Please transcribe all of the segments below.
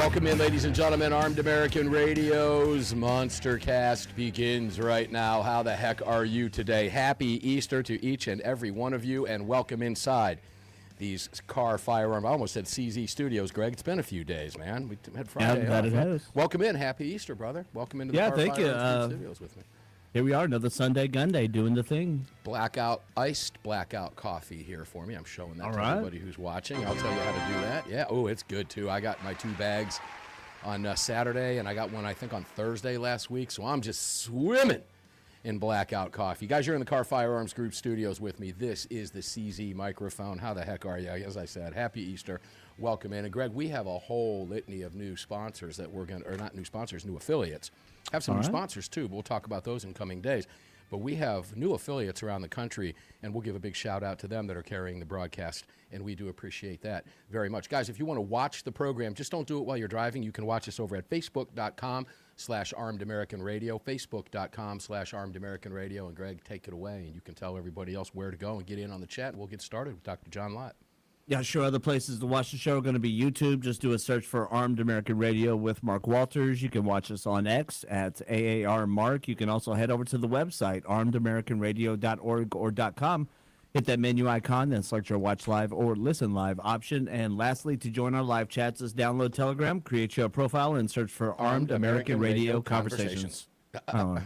Welcome in, ladies and gentlemen. Armed American Radio's Monster Cast begins right now. How the heck are you today? Happy Easter to each and every one of you, and welcome inside these car firearm. I almost said CZ Studios, Greg. It's been a few days, man. We had Friday off. It has. Welcome in. Happy Easter, brother. Welcome into the car thank firearm studios with me. Here we are, another Sunday gun day, doing the thing. Iced blackout coffee here for me. I'm showing that All to right. everybody who's watching. I'll tell you how to do that. Yeah, oh, it's good, too. I got my 2 bags on Saturday, and I got one, I think, on Thursday last week, so I'm just swimming in blackout coffee. Guys, you're in the Car Firearms Group studios with me. This is the CZ microphone. How the heck are you? As I said, happy Easter. Welcome in. And, Greg, we have a whole litany of new sponsors that we're going to, or not new sponsors, new affiliates. Have some new sponsors, too, but we'll talk about those in coming days. But we have new affiliates around the country, and we'll give a big shout-out to them that are carrying the broadcast, and we do appreciate that very much. Guys, if you want to watch the program, just don't do it while you're driving. You can watch us over at facebook.com/armedamericanradio, facebook.com/armedamericanradio. And, Greg, take it away, and you can tell everybody else where to go and get in on the chat, and we'll get started with Dr. John Lott. Yeah, sure. Other places to watch the show are going to be YouTube. Just do a search for Armed American Radio with Mark Walters. You can watch us on X at AAR Mark. You can also head over to the website, armedamericanradio.org or .com. Hit that menu icon, then select your watch live or listen live option. And lastly, to join our live chats, just download Telegram, create your profile, and search for Armed American Radio Conversations. Oh,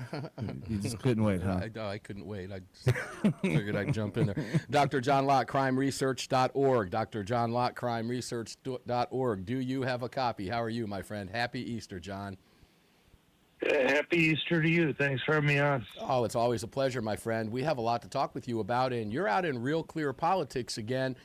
you just couldn't wait, huh? I couldn't wait. I just figured I'd jump in there. Dr. John Lott, crimeresearch.org. Dr. John Lott, crimeresearch.org. Do you have a copy? How are you, my friend? Happy Easter, John. Happy Easter to you. Thanks for having me on. Oh, it's always a pleasure, my friend. We have a lot to talk with you about, and you're out in Real Clear Politics again.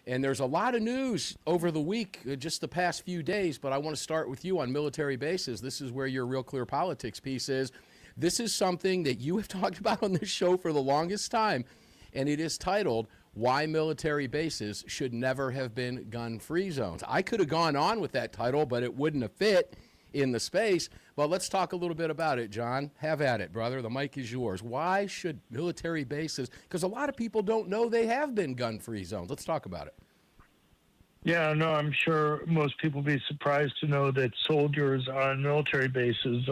And there's a lot of news over the week, just the past few days, but I want to start with you on military bases. This is where your Real Clear Politics piece is. This is something that you have talked about on this show for the longest time, and it is titled, Why Military Bases Should Never Have Been Gun-Free Zones. I could have gone on with that title, but it wouldn't have fit in the space. Well, let's talk a little bit about it, John. Have at it, brother. The mic is yours. Why should military bases, because a lot of people don't know they have been gun-free zones. Let's talk about it. Yeah, no, I'm sure most people will be surprised to know that soldiers on military bases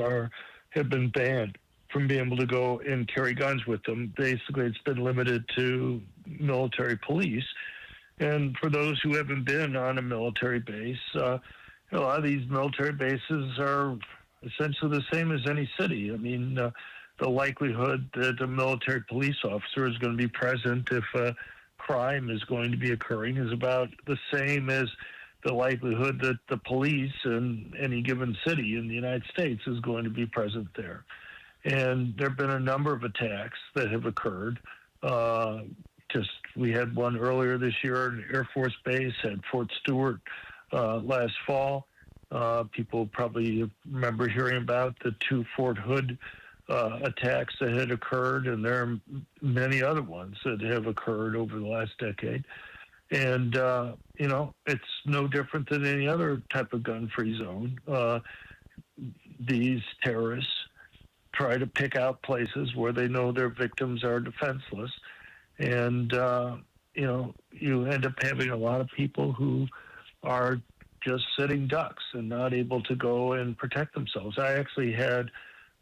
have been banned from being able to go and carry guns with them. Basically, it's been limited to military police. And for those who haven't been on a military base, a lot of these military bases are essentially the same as any city. I mean, the likelihood that a military police officer is going to be present if crime is going to be occurring is about the same as the likelihood that the police in any given city in the United States is going to be present there. And there have been a number of attacks that have occurred. We had one earlier this year at an Air Force base at Fort Stewart last fall. People probably remember hearing about the 2 Fort Hood attacks that had occurred, and there are many other ones that have occurred over the last decade. And, it's no different than any other type of gun-free zone. These terrorists try to pick out places where they know their victims are defenseless. And, you end up having a lot of people who are just sitting ducks and not able to go and protect themselves. I actually had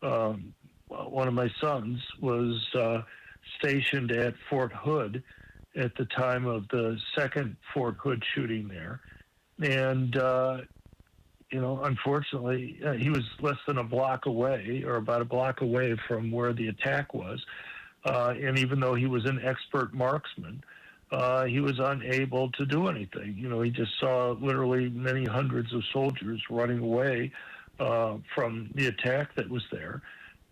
one of my sons was stationed at Fort Hood at the time of the second Fort Hood shooting there. And, unfortunately, he was less than a block away or about a block away from where the attack was. And even though he was an expert marksman, he was unable to do anything. He just saw literally many hundreds of soldiers running away from the attack that was there.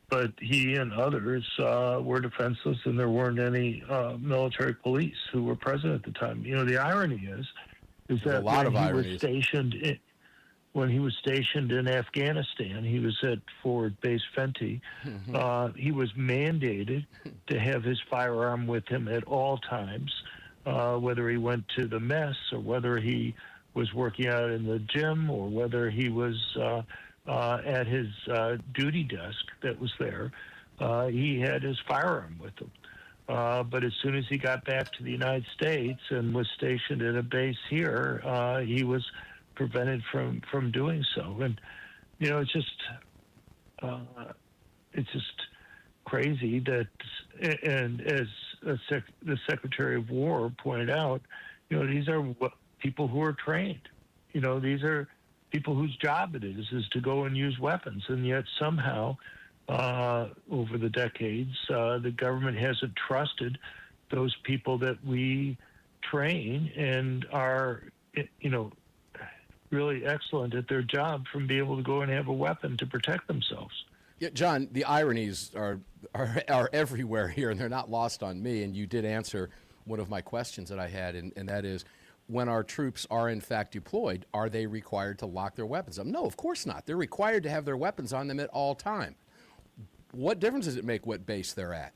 But he and others were defenseless, and there weren't any military police who were present at the time. The irony is that when he was stationed in Afghanistan, he was at Forward Base Fenty. Mm-hmm. He was mandated to have his firearm with him at all times, whether he went to the mess or whether he was working out in the gym or whether he was at his duty desk that was there. He had his firearm with him. But as soon as he got back to the United States and was stationed at a base here, he was prevented from doing so. And it's just crazy that, and as the Secretary of War pointed out, these are people who are trained. These are people whose job it is to go and use weapons, and yet somehow over the decades, the government hasn't trusted those people that we train and are, really excellent at their job from being able to go and have a weapon to protect themselves. Yeah, John, the ironies are everywhere here, and they're not lost on me. And you did answer one of my questions that I had, and that is, when our troops are in fact deployed, are they required to lock their weapons up? No, of course not. They're required to have their weapons on them at all time. What difference does it make what base they're at?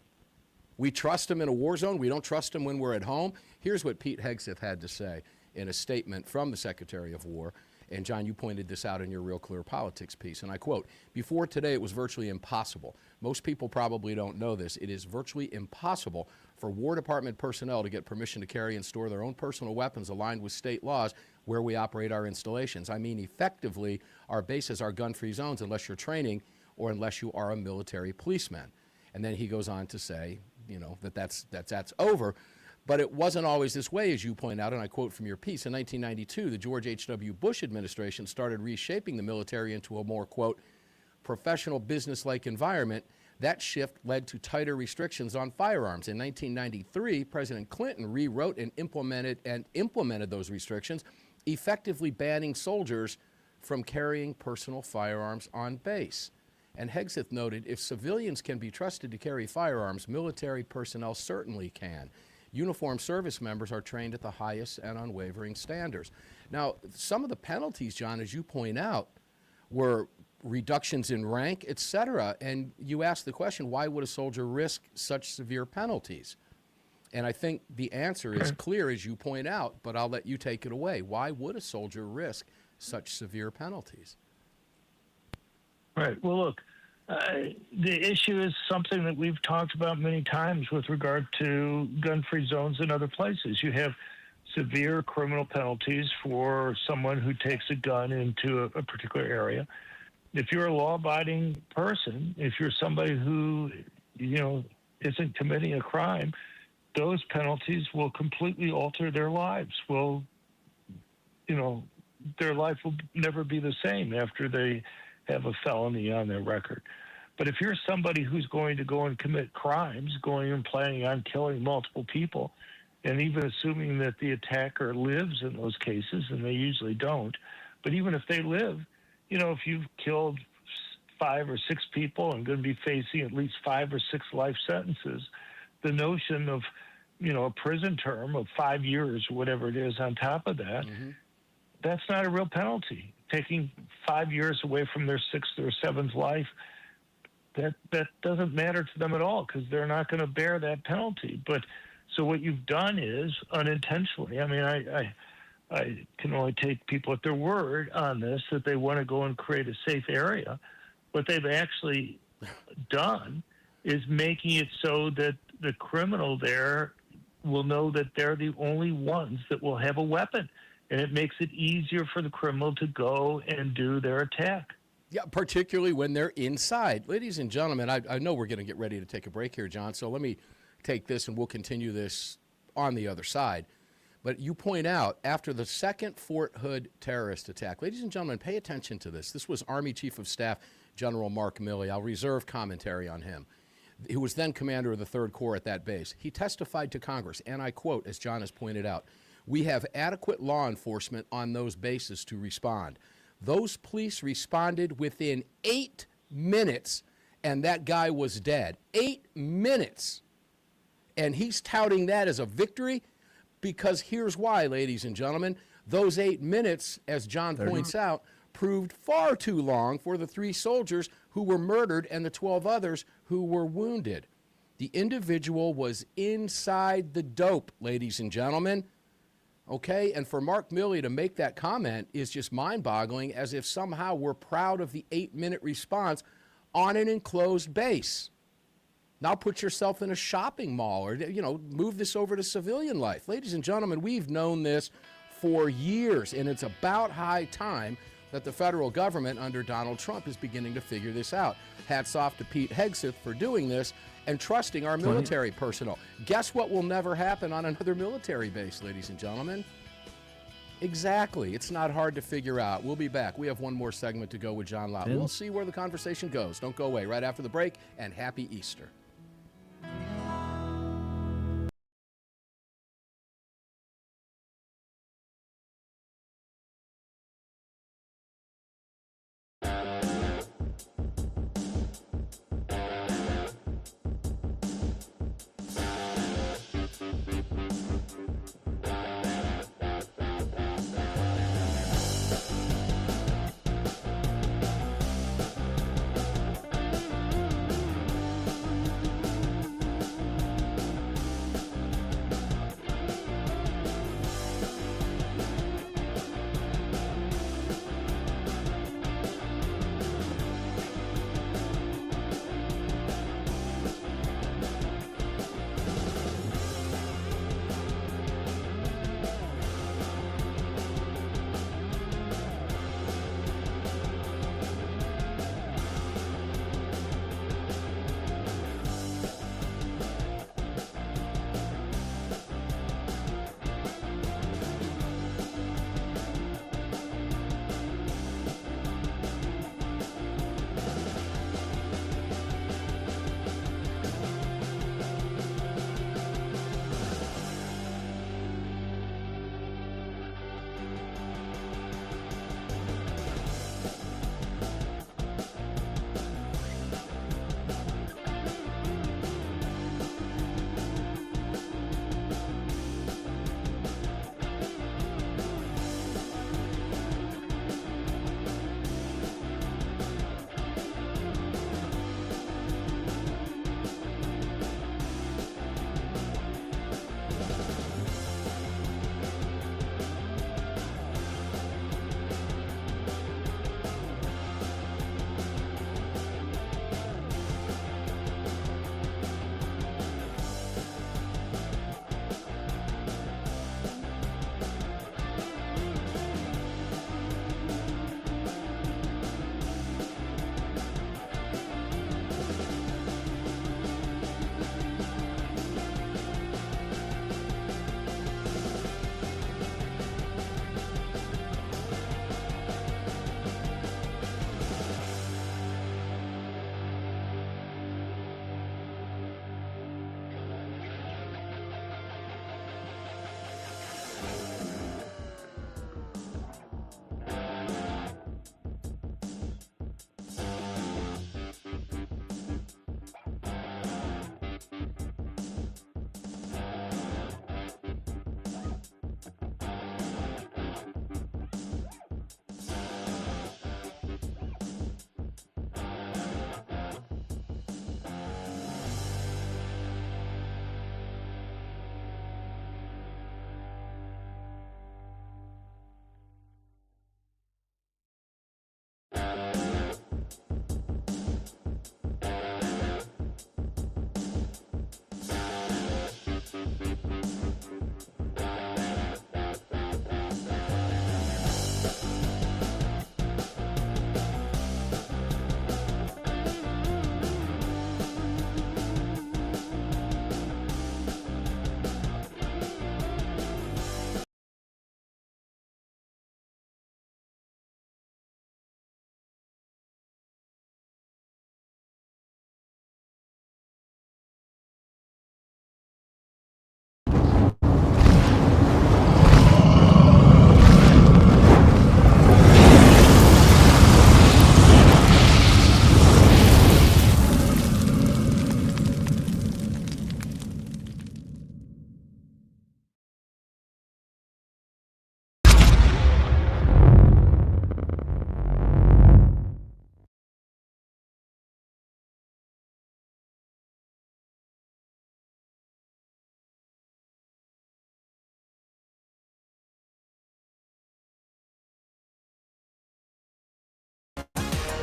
We trust them in a war zone. We don't trust them when we're at home. Here's what Pete Hegseth had to say in a statement from the Secretary of War. And, John, you pointed this out in your Real Clear Politics piece. And I quote, "Before today, it was virtually impossible. Most people probably don't know this. It is virtually impossible for War Department personnel to get permission to carry and store their own personal weapons aligned with state laws where we operate our installations. I mean, effectively, our bases are gun-free zones unless you're training or unless you are a military policeman." And then he goes on to say, that's over. But it wasn't always this way, as you point out, and I quote from your piece. In 1992, the George H.W. Bush administration started reshaping the military into a more, quote, professional business-like environment. That shift led to tighter restrictions on firearms. In 1993, President Clinton rewrote and implemented those restrictions, effectively banning soldiers from carrying personal firearms on base. And Hegseth noted, if civilians can be trusted to carry firearms, military personnel certainly can. Uniformed service members are trained at the highest and unwavering standards. Now, some of the penalties, John, as you point out, were reductions in rank, et cetera. And you asked the question, why would a soldier risk such severe penalties? And I think the answer is clear, as you point out, but I'll let you take it away. Why would a soldier risk such severe penalties? Right. Well, look, the issue is something that we've talked about many times with regard to gun-free zones in other places. You have severe criminal penalties for someone who takes a gun into a particular area. If you're a law-abiding person, if you're somebody who, isn't committing a crime, those penalties will completely alter their lives. Their life will never be the same after they have a felony on their record. But if you're somebody who's going to go and commit crimes, going and planning on killing multiple people, and even assuming that the attacker lives in those cases, and they usually don't, but even if they live, if you've killed 5 or 6 people and going to be facing at least 5 or 6 life sentences, the notion of, a prison term of 5 years or whatever it is on top of that, that's not a real penalty. Taking 5 years away from their 6th or 7th life, that doesn't matter to them at all because they're not going to bear that penalty. But so what you've done is unintentionally. I mean, I can only take people at their word on this that they want to go and create a safe area. What they've actually done is making it so that the criminal there will know that they're the only ones that will have a weapon. And it makes it easier for the criminal to go and do their attack. Yeah, particularly when they're inside. Ladies and gentlemen, I know we're going to get ready to take a break here, John, so let me take this and we'll continue this on the other side. But you point out, after the second Fort Hood terrorist attack, ladies and gentlemen, pay attention to this. This was Army Chief of Staff General Mark Milley. I'll reserve commentary on him. He was then commander of the 3rd Corps at that base. He testified to Congress, and I quote, as John has pointed out, "We have adequate law enforcement on those bases to respond. Those police responded within 8 minutes, and that guy was dead. 8 minutes. And he's touting that as a victory because here's why, ladies and gentlemen. Those 8 minutes, as John points out, proved far too long for the 3 soldiers who were murdered and the 12 others who were wounded. The individual was inside the dope, ladies and gentlemen. Okay, and for Mark Milley to make that comment is just mind-boggling, as if somehow we're proud of the 8-minute response on an enclosed base. Now put yourself in a shopping mall or, move this over to civilian life. Ladies and gentlemen, we've known this for years, and it's about high time that the federal government under Donald Trump is beginning to figure this out. Hats off to Pete Hegseth for doing this and trusting our military personnel. Guess what will never happen on another military base, ladies and gentlemen? Exactly. It's not hard to figure out. We'll be back. We have one more segment to go with John Lott. We'll see where the conversation goes. Don't go away. Right after the break, and happy Easter.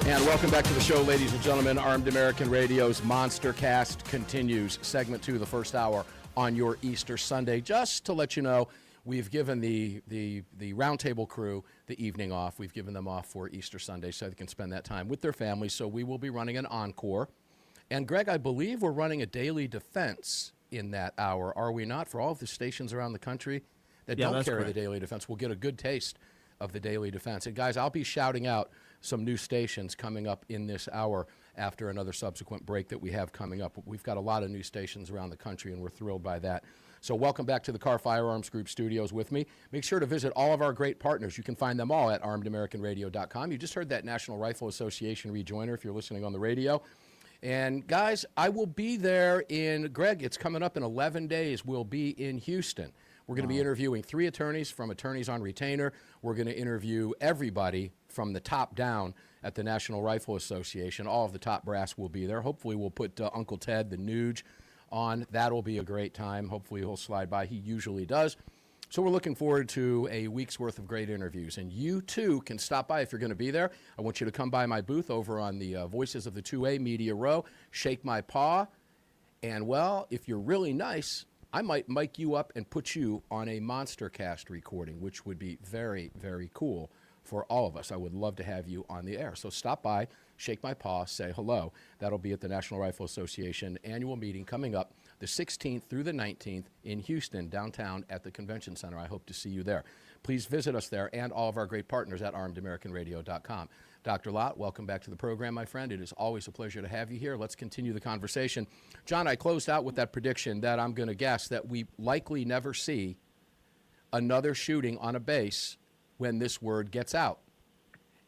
And welcome back to the show, ladies and gentlemen. Armed American Radio's Monster Cast continues. Segment 2, the first hour on your Easter Sunday. Just to let you know, We've given the roundtable crew the evening off. We've given them off for Easter Sunday so they can spend that time with their families. So we will be running an encore. And Greg, I believe we're running a daily defense in that hour, are we not? For all of the stations around the country that don't carry correct. the daily defense, we'll get a good taste of the daily defense. And guys, I'll be shouting out some new stations coming up in this hour after another subsequent break that we have coming up. We've got a lot of new stations around the country, and we're thrilled by that. So welcome back to the Car Firearms Group studios with me. Make sure to visit all of our great partners. You can find them all at armedamericanradio.com. You just heard that National Rifle Association rejoiner if you're listening on the radio. And guys, I will be there Greg, it's coming up in 11 days. We'll be in Houston. We're going to be interviewing 3 attorneys from Attorneys on Retainer. We're going to interview everybody from the top down at the National Rifle Association. All of the top brass will be there. Hopefully we'll put Uncle Ted, the Nuge, on. That'll be a great time. Hopefully he'll slide by. He usually does. So we're looking forward to a week's worth of great interviews. And you, too, can stop by if you're going to be there. I want you to come by my booth over on the Voices of the 2A Media Row, shake my paw, and, well, if you're really nice, I might mic you up and put you on a Monstercast recording, which would be very, very cool for all of us. I would love to have you on the air. So stop by, shake my paw, say hello. That'll be at the National Rifle Association annual meeting coming up the 16th through the 19th in Houston, downtown at the Convention Center. I hope to see you there. Please visit us there and all of our great partners at armedamericanradio.com. Dr. Lott, welcome back to the program, my friend. It is always a pleasure to have you here. Let's continue the conversation. John, I closed out with that prediction that I'm going to guess that we likely never see another shooting on a base when this word gets out.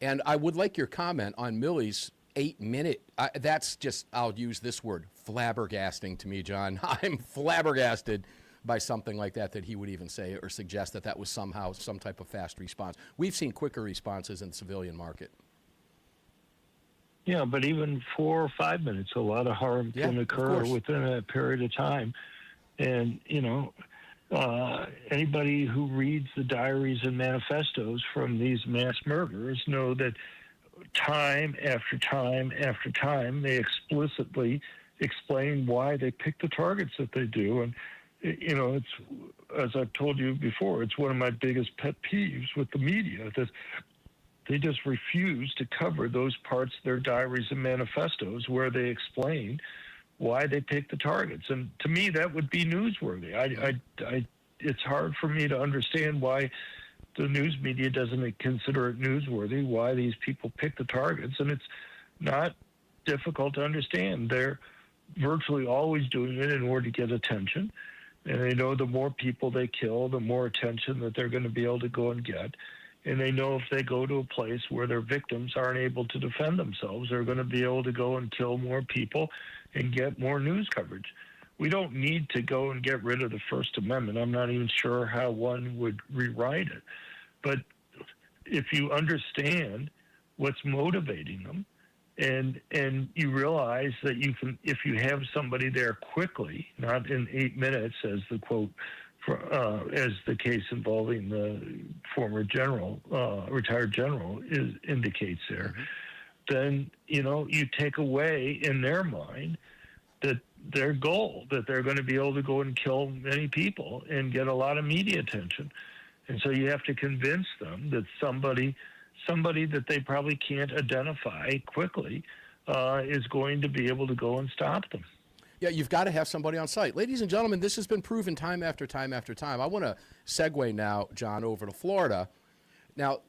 And I would like your comment on Milley's 8-minute. That's just, I'll use this word, flabbergasting to me, John. I'm flabbergasted by something like that he would even say or suggest that was somehow some type of fast response. We've seen quicker responses in the civilian market. Yeah, but even 4 or 5 minutes, a lot of harm can occur within a period of time. And, anybody who reads the diaries and manifestos from these mass murderers know that time after time after time, they explicitly explain why they pick the targets that they do. And, it's, as I've told you before, it's one of my biggest pet peeves with the media, that they just refuse to cover those parts of their diaries and manifestos where they explain why they pick the targets. And to me, that would be newsworthy. It's hard for me to understand why the news media doesn't consider it newsworthy, why these people pick the targets. And it's not difficult to understand. They're virtually always doing it in order to get attention. And they know the more people they kill, the more attention that they're going to be able to go and get. And they know if they go to a place where their victims aren't able to defend themselves, they're going to be able to go and kill more people and get more news coverage. We don't need to go and get rid of the First Amendment. I'm not even sure how one would rewrite it. But if you understand what's motivating them, and you realize that you can, if you have somebody there quickly, not in 8 minutes, as the quote, as the case involving the former general, retired general, indicates there, then, you take away in their mind that their goal, that they're going to be able to go and kill many people and get a lot of media attention. And so you have to convince them that somebody that they probably can't identify quickly is going to be able to go and stop them. Yeah, you've got to have somebody on site. Ladies and gentlemen, this has been proven time after time after time. I want to segue now, John, over to Florida. Now,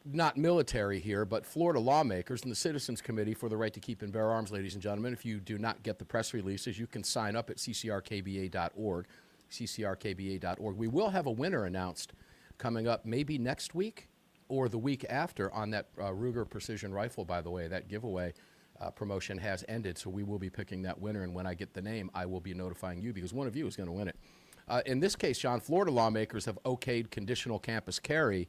not military here, but Florida lawmakers and the Citizens Committee for the Right to Keep and Bear Arms, ladies and gentlemen. If you do not get the press releases, you can sign up at ccrkba.org, ccrkba.org. We will have a winner announced coming up maybe next week or the week after on that Ruger Precision Rifle, by the way. That giveaway promotion has ended, so we will be picking that winner, and when I get the name, I will be notifying you because one of you is going to win it. In this case, John, Florida lawmakers have okayed conditional campus carry,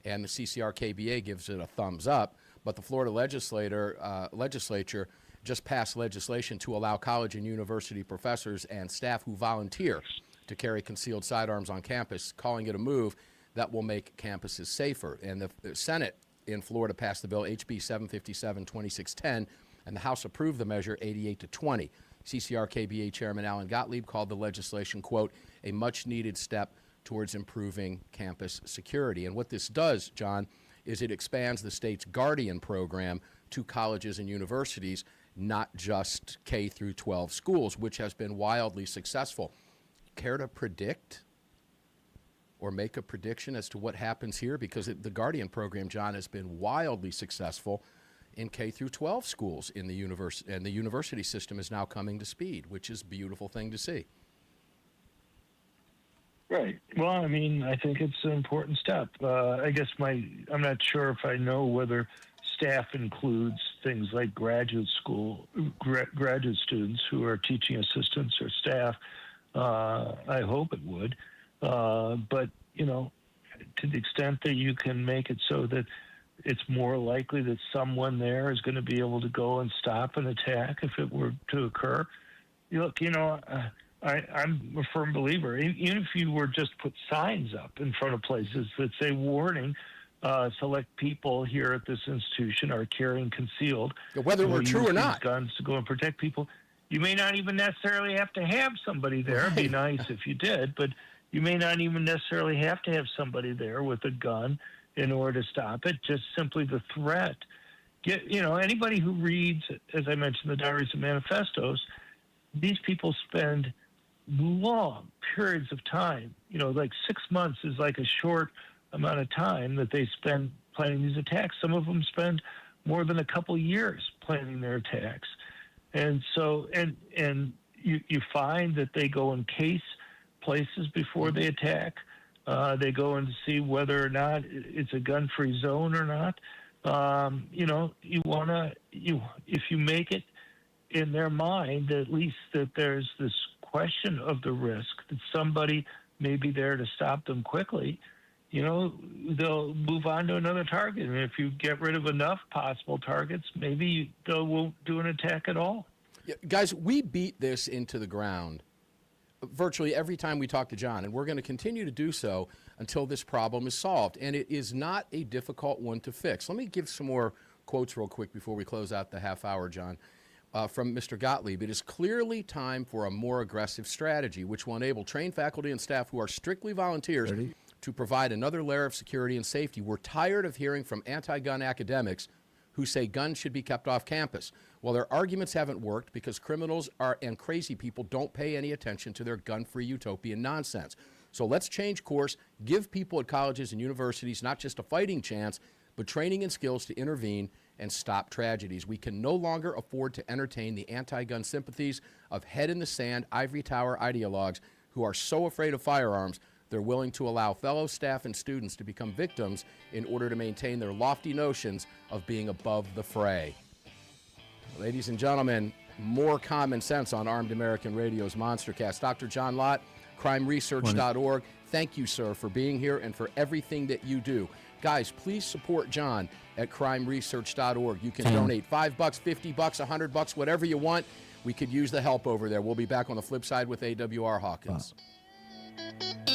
and the CCR-KBA gives it a thumbs up, but the Florida legislature just passed legislation to allow college and university professors and staff who volunteer to carry concealed sidearms on campus, calling it a move that will make campuses safer. And the Senate in Florida passed the bill HB 757-2610, and the House approved the measure 88-20. CCR-KBA Chairman Alan Gottlieb called the legislation, quote, a much-needed step towards improving campus security. And what this does, John, is it expands the state's Guardian program to colleges and universities, not just K through 12 schools, which has been wildly successful. Care to predict or make a prediction as to what happens here? Because the Guardian program, John, has been wildly successful in K through 12 schools in the university, and the university system is now coming to speed, which is a beautiful thing to see. Right. Well, I mean, I think it's an important step. I guess I'm not sure if I know whether staff includes things like graduate students who are teaching assistants or staff. I hope it would. But, to the extent that you can make it so that it's more likely that someone there is going to be able to go and stop an attack if it were to occur. Look, I'm a firm believer. Even if you were just put signs up in front of places that say, warning, select people here at this institution are carrying concealed. Whether it were true or not. Guns to go and protect people. You may not even necessarily have to have somebody there. Right. It'd be nice if you did, but you may not even necessarily have to have somebody there with a gun in order to stop it. Just simply the threat. Anybody who reads, as I mentioned, the diaries and manifestos, these people spend long periods of time. Like 6 months is like a short amount of time that they spend planning these attacks. Some of them spend more than a couple years planning their attacks. And so, and you find that they go and case places before they attack. They go and see whether or not it's a gun-free zone or not. If you make it in their mind, at least that there's this question of the risk that somebody may be there to stop them quickly, they'll move on to another target. And if you get rid of enough possible targets, maybe they won't do an attack at all. Yeah, guys, we beat this into the ground virtually every time we talk to John, and we're going to continue to do so until this problem is solved. And it is not a difficult one to fix. Let me give some more quotes real quick before we close out the half hour, John. From Mr. Gottlieb, it is clearly time for a more aggressive strategy, which will enable trained faculty and staff who are strictly volunteers to provide another layer of security and safety. We're tired of hearing from anti-gun academics who say guns should be kept off campus. Well, their arguments haven't worked because criminals and crazy people don't pay any attention to their gun-free utopian nonsense. So let's change course, give people at colleges and universities not just a fighting chance, but training and skills to intervene and stop tragedies. We can no longer afford to entertain the anti-gun sympathies of head-in-the-sand ivory tower ideologues who are so afraid of firearms they're willing to allow fellow staff and students to become victims in order to maintain their lofty notions of being above the fray. Ladies and gentlemen, more common sense on Armed American Radio's Monstercast. Dr. John Lott, crimeresearch.org. Thank you, sir, for being here and for everything that you do. Guys, please support John at crimeresearch.org. You can donate $5, $50, $100, whatever you want. We could use the help over there. We'll be back on the flip side with AAR Hawkins. Wow.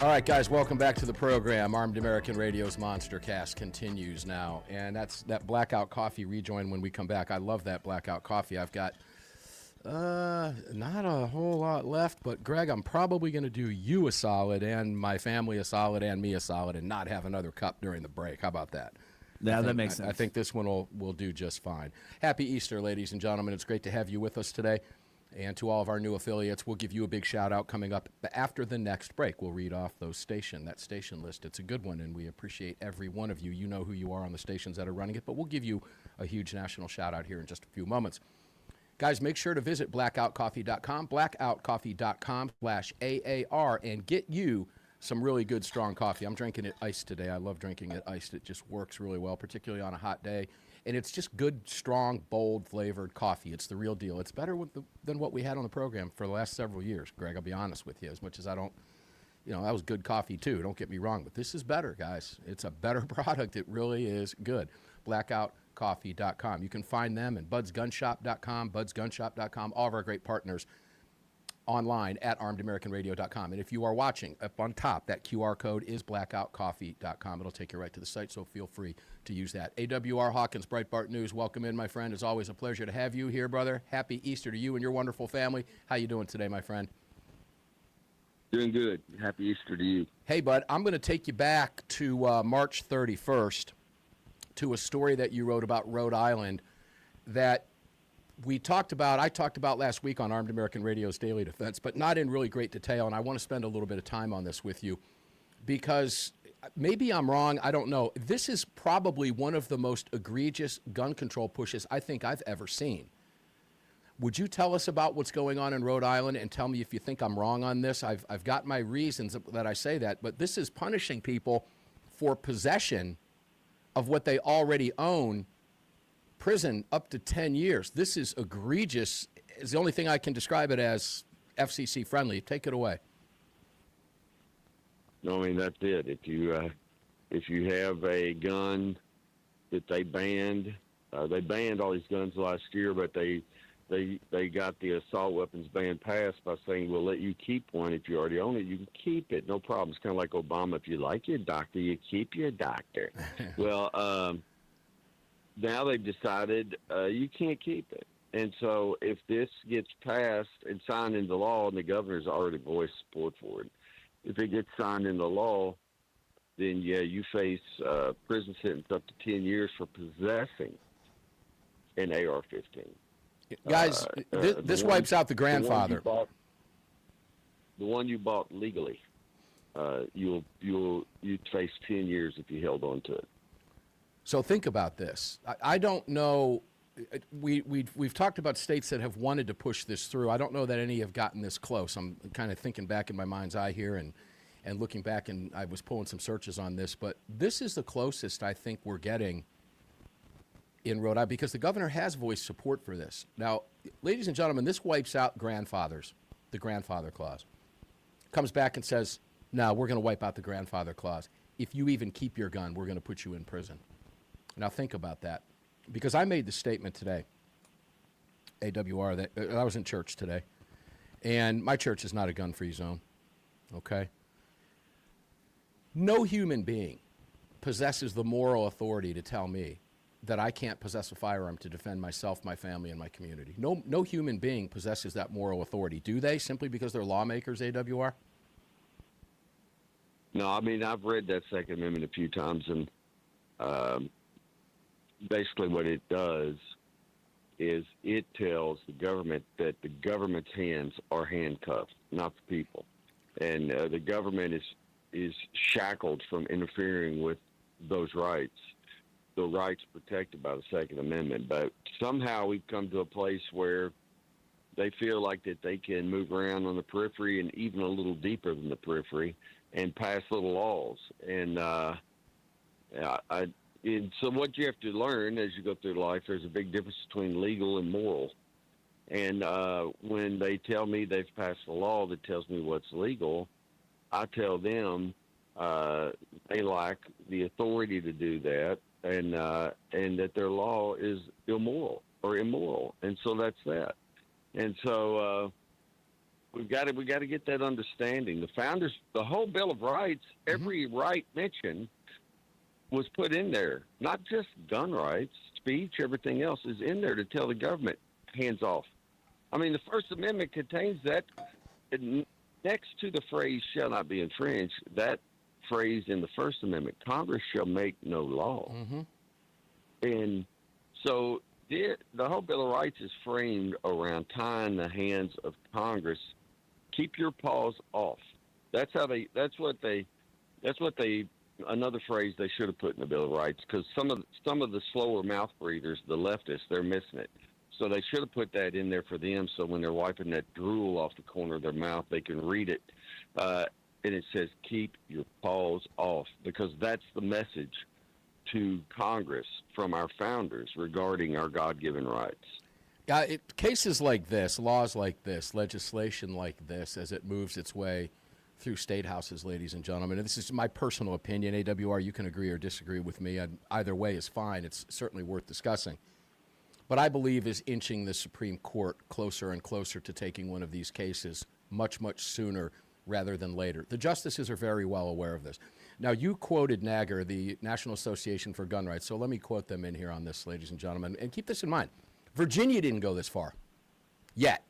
All right, guys, welcome back to the program. Armed American Radio's Monster Cast continues now, and that's that Blackout Coffee rejoin when we come back. I love that Blackout Coffee. I've got not a whole lot left, but Greg, I'm probably going to do you a solid and my family a solid and me a solid and not have another cup during the break. How about that? Yeah, that makes sense. I think this one will do just fine. Happy Easter, ladies and gentlemen. It's great to have you with us today. And to all of our new affiliates, we'll give you a big shout-out coming up after the next break. We'll read off that station list. It's a good one, and we appreciate every one of you. You know who you are on the stations that are running it, but we'll give you a huge national shout-out here in just a few moments. Guys, make sure to visit blackoutcoffee.com, blackoutcoffee.com/AAR, and get you some really good, strong coffee. I'm drinking it iced today. I love drinking it iced. It just works really well, particularly on a hot day. And it's just good, strong, bold, flavored coffee. It's the real deal. It's better than what we had on the program for the last several years, Greg. I'll be honest with you. As much as I don't, that was good coffee too. Don't get me wrong. But this is better, guys. It's a better product. It really is good. Blackoutcoffee.com. You can find them at budsgunshop.com, budsgunshop.com, all of our great partners online at armedamericanradio.com. And if you are watching, up on top, that QR code is blackoutcoffee.com. It'll take you right to the site, so feel free to use that. AWR Hawkins, Breitbart News, welcome in, my friend. It's always a pleasure to have you here, brother. Happy Easter to you and your wonderful family. How you doing today, my friend? Doing good. Happy Easter to you. Hey, bud, I'm going to take you back to March 31st to a story that you wrote about Rhode Island that I talked about last week on Armed American Radio's Daily Defense, but not in really great detail, and I want to spend a little bit of time on this with you because maybe I'm wrong, I don't know. This is probably one of the most egregious gun control pushes I think I've ever seen. Would you tell us about what's going on in Rhode Island and tell me if you think I'm wrong on this? I've got my reasons that I say that, but this is punishing people for possession of what they already own. Prison up to 10 years. This is egregious. Is the only thing I can describe it as. FCC friendly. Take it away. No, I mean that's it. If you have a gun that they banned all these guns last year, but they got the assault weapons ban passed by saying we'll let you keep one if you already own it. You can keep it, no problem. It's kind of like Obama. If you like your doctor, you keep your doctor. Well. Now they've decided you can't keep it. And so if this gets passed and signed into law, and the governor's already voiced support for it, if it gets signed into law, then, yeah, you face prison sentence up to 10 years for possessing an AR-15. Guys, this wipes out the grandfather. The one you bought legally, you'd face 10 years if you held on to it. So think about this. I don't know. We've talked about states that have wanted to push this through. I don't know that any have gotten this close. I'm kind of thinking back in my mind's eye here and looking back, and I was pulling some searches on this. But this is the closest I think we're getting in Rhode Island because the governor has voiced support for this. Now, ladies and gentlemen, this wipes out grandfathers, the grandfather clause. Comes back and says, no, we're going to wipe out the grandfather clause. If you even keep your gun, we're going to put you in prison. Now think about that, because I made the statement today, AWR, that I was in church today, and my church is not a gun-free zone, okay? No human being possesses the moral authority to tell me that I can't possess a firearm to defend myself, my family, and my community. No human being possesses that moral authority. Do they, simply because they're lawmakers, AWR? No, I mean, I've read that Second Amendment a few times, and basically what it does is it tells the government that the government's hands are handcuffed, not the people. And the government is shackled from interfering with those rights, the rights protected by the Second Amendment. But somehow we've come to a place where they feel like that they can move around on the periphery and even a little deeper than the periphery and pass little laws. And and so what you have to learn as you go through life, there's a big difference between legal and moral. And when they tell me they've passed a law that tells me what's legal, I tell them they lack the authority to do that, and that their law is immoral. And so that's that. And so we got to get that understanding. The founders, the whole Bill of Rights, every right mentioned was put in there. Not just gun rights, speech, everything else is in there to tell the government, hands off. I mean, the First Amendment contains that. Next to the phrase "shall not be infringed," that phrase in the First Amendment, Congress shall make no law. And so the whole Bill of Rights is framed around tying the hands of Congress. Keep your paws off. That's what they, another phrase they should have put in the Bill of Rights, because some of the slower mouth breathers, the leftists, they're missing it. So they should have put that in there for them, so when they're wiping that drool off the corner of their mouth, they can read it. And it says, keep your paws off, because that's the message to Congress from our founders regarding our God-given rights. Cases like this, laws like this, legislation like this, as it moves its way through state houses, ladies and gentlemen, and this is my personal opinion. AWR, you can agree or disagree with me. Either way is fine. It's certainly worth discussing. But I believe is inching the Supreme Court closer and closer to taking one of these cases much, much sooner rather than later. The justices are very well aware of this. Now, you quoted NAGR, the National Association for Gun Rights, so let me quote them in here on this, ladies and gentlemen, and keep this in mind. Virginia didn't go this far yet.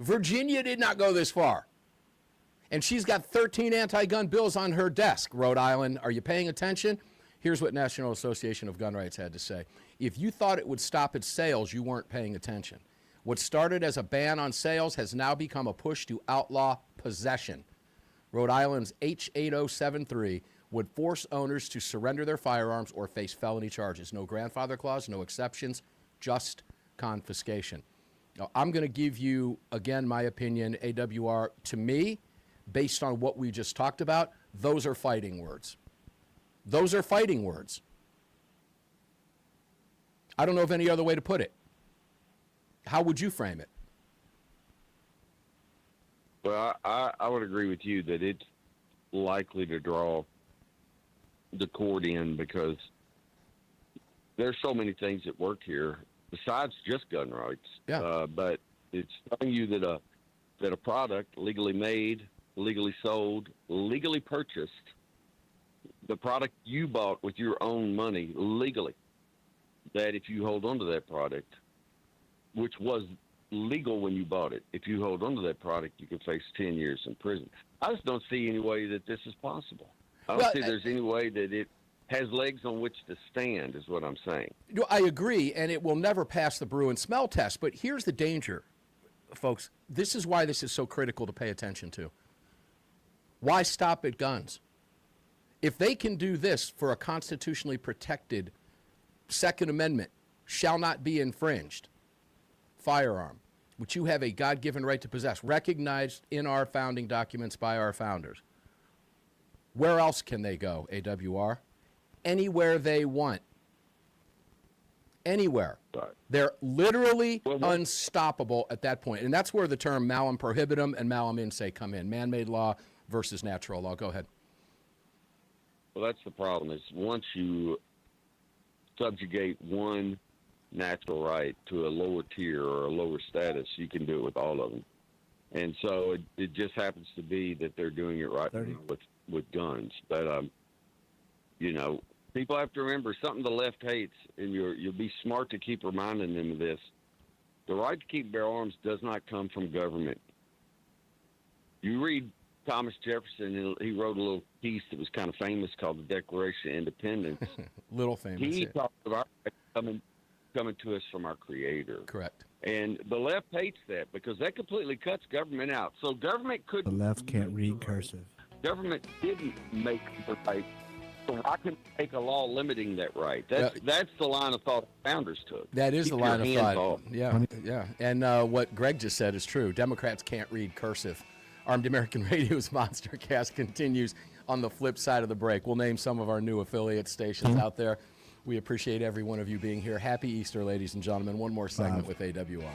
Virginia did not go this far. And she's got 13 anti-gun bills on her desk. Rhode Island, are you paying attention? Here's what National Association of Gun Rights had to say. If you thought it would stop at sales, you weren't paying attention. What started as a ban on sales has now become a push to outlaw possession. Rhode Island's H8073 would force owners to surrender their firearms or face felony charges. No grandfather clause, no exceptions, just confiscation. Now, I'm going to give you, again, my opinion, AWR. To me, based on what we just talked about, those are fighting words. Those are fighting words. I don't know of any other way to put it. How would you frame it? Well, I would agree with you that it's likely to draw the court in, because there's so many things at work here besides just gun rights. Yeah. But it's telling you that a product legally made, legally sold, legally purchased, the product you bought with your own money legally, that if you hold on to that product, which was legal when you bought it, if you hold on to that product, you can face 10 years in prison. I just don't see any way that this is possible. I don't see there's any way that it has legs on which to stand, is what I'm saying. I agree, and it will never pass the brew and smell test. But here's the danger, folks. This is why this is so critical to pay attention to. Why stop at guns? If they can do this for a constitutionally protected Second Amendment, shall not be infringed, firearm, which you have a God-given right to possess, recognized in our founding documents by our founders, where else can they go, AWR? Anywhere they want. Anywhere. Right. They're literally unstoppable at that point. And that's where the term malum prohibitum and malum in se come in. Man-made law versus natural law. Go ahead. Well, that's the problem, is once you subjugate one natural right to a lower tier or a lower status, you can do it with all of them. And so it just happens to be that they're doing it right now with guns. But, you know, people have to remember something the left hates, and you'll be smart to keep reminding them of this. The right to keep bear arms does not come from government. You read Thomas Jefferson, and he wrote a little piece that was kind of famous called the Declaration of Independence. Little famous. He talked about coming to us from our Creator. Correct. And the left hates that, because that completely cuts government out. So government could. The left can't read cursive. Government didn't make the right. So I can make a law limiting that right. That's the line of thought the founders took. That is Keep the line of your hands thought. off. Yeah, yeah. And what Greg just said is true. Democrats can't read cursive. Armed American Radio's Monster Cast continues on the flip side of the break. We'll name some of our new affiliate stations out there. We appreciate every one of you being here. Happy Easter, ladies and gentlemen. One more segment with AWR.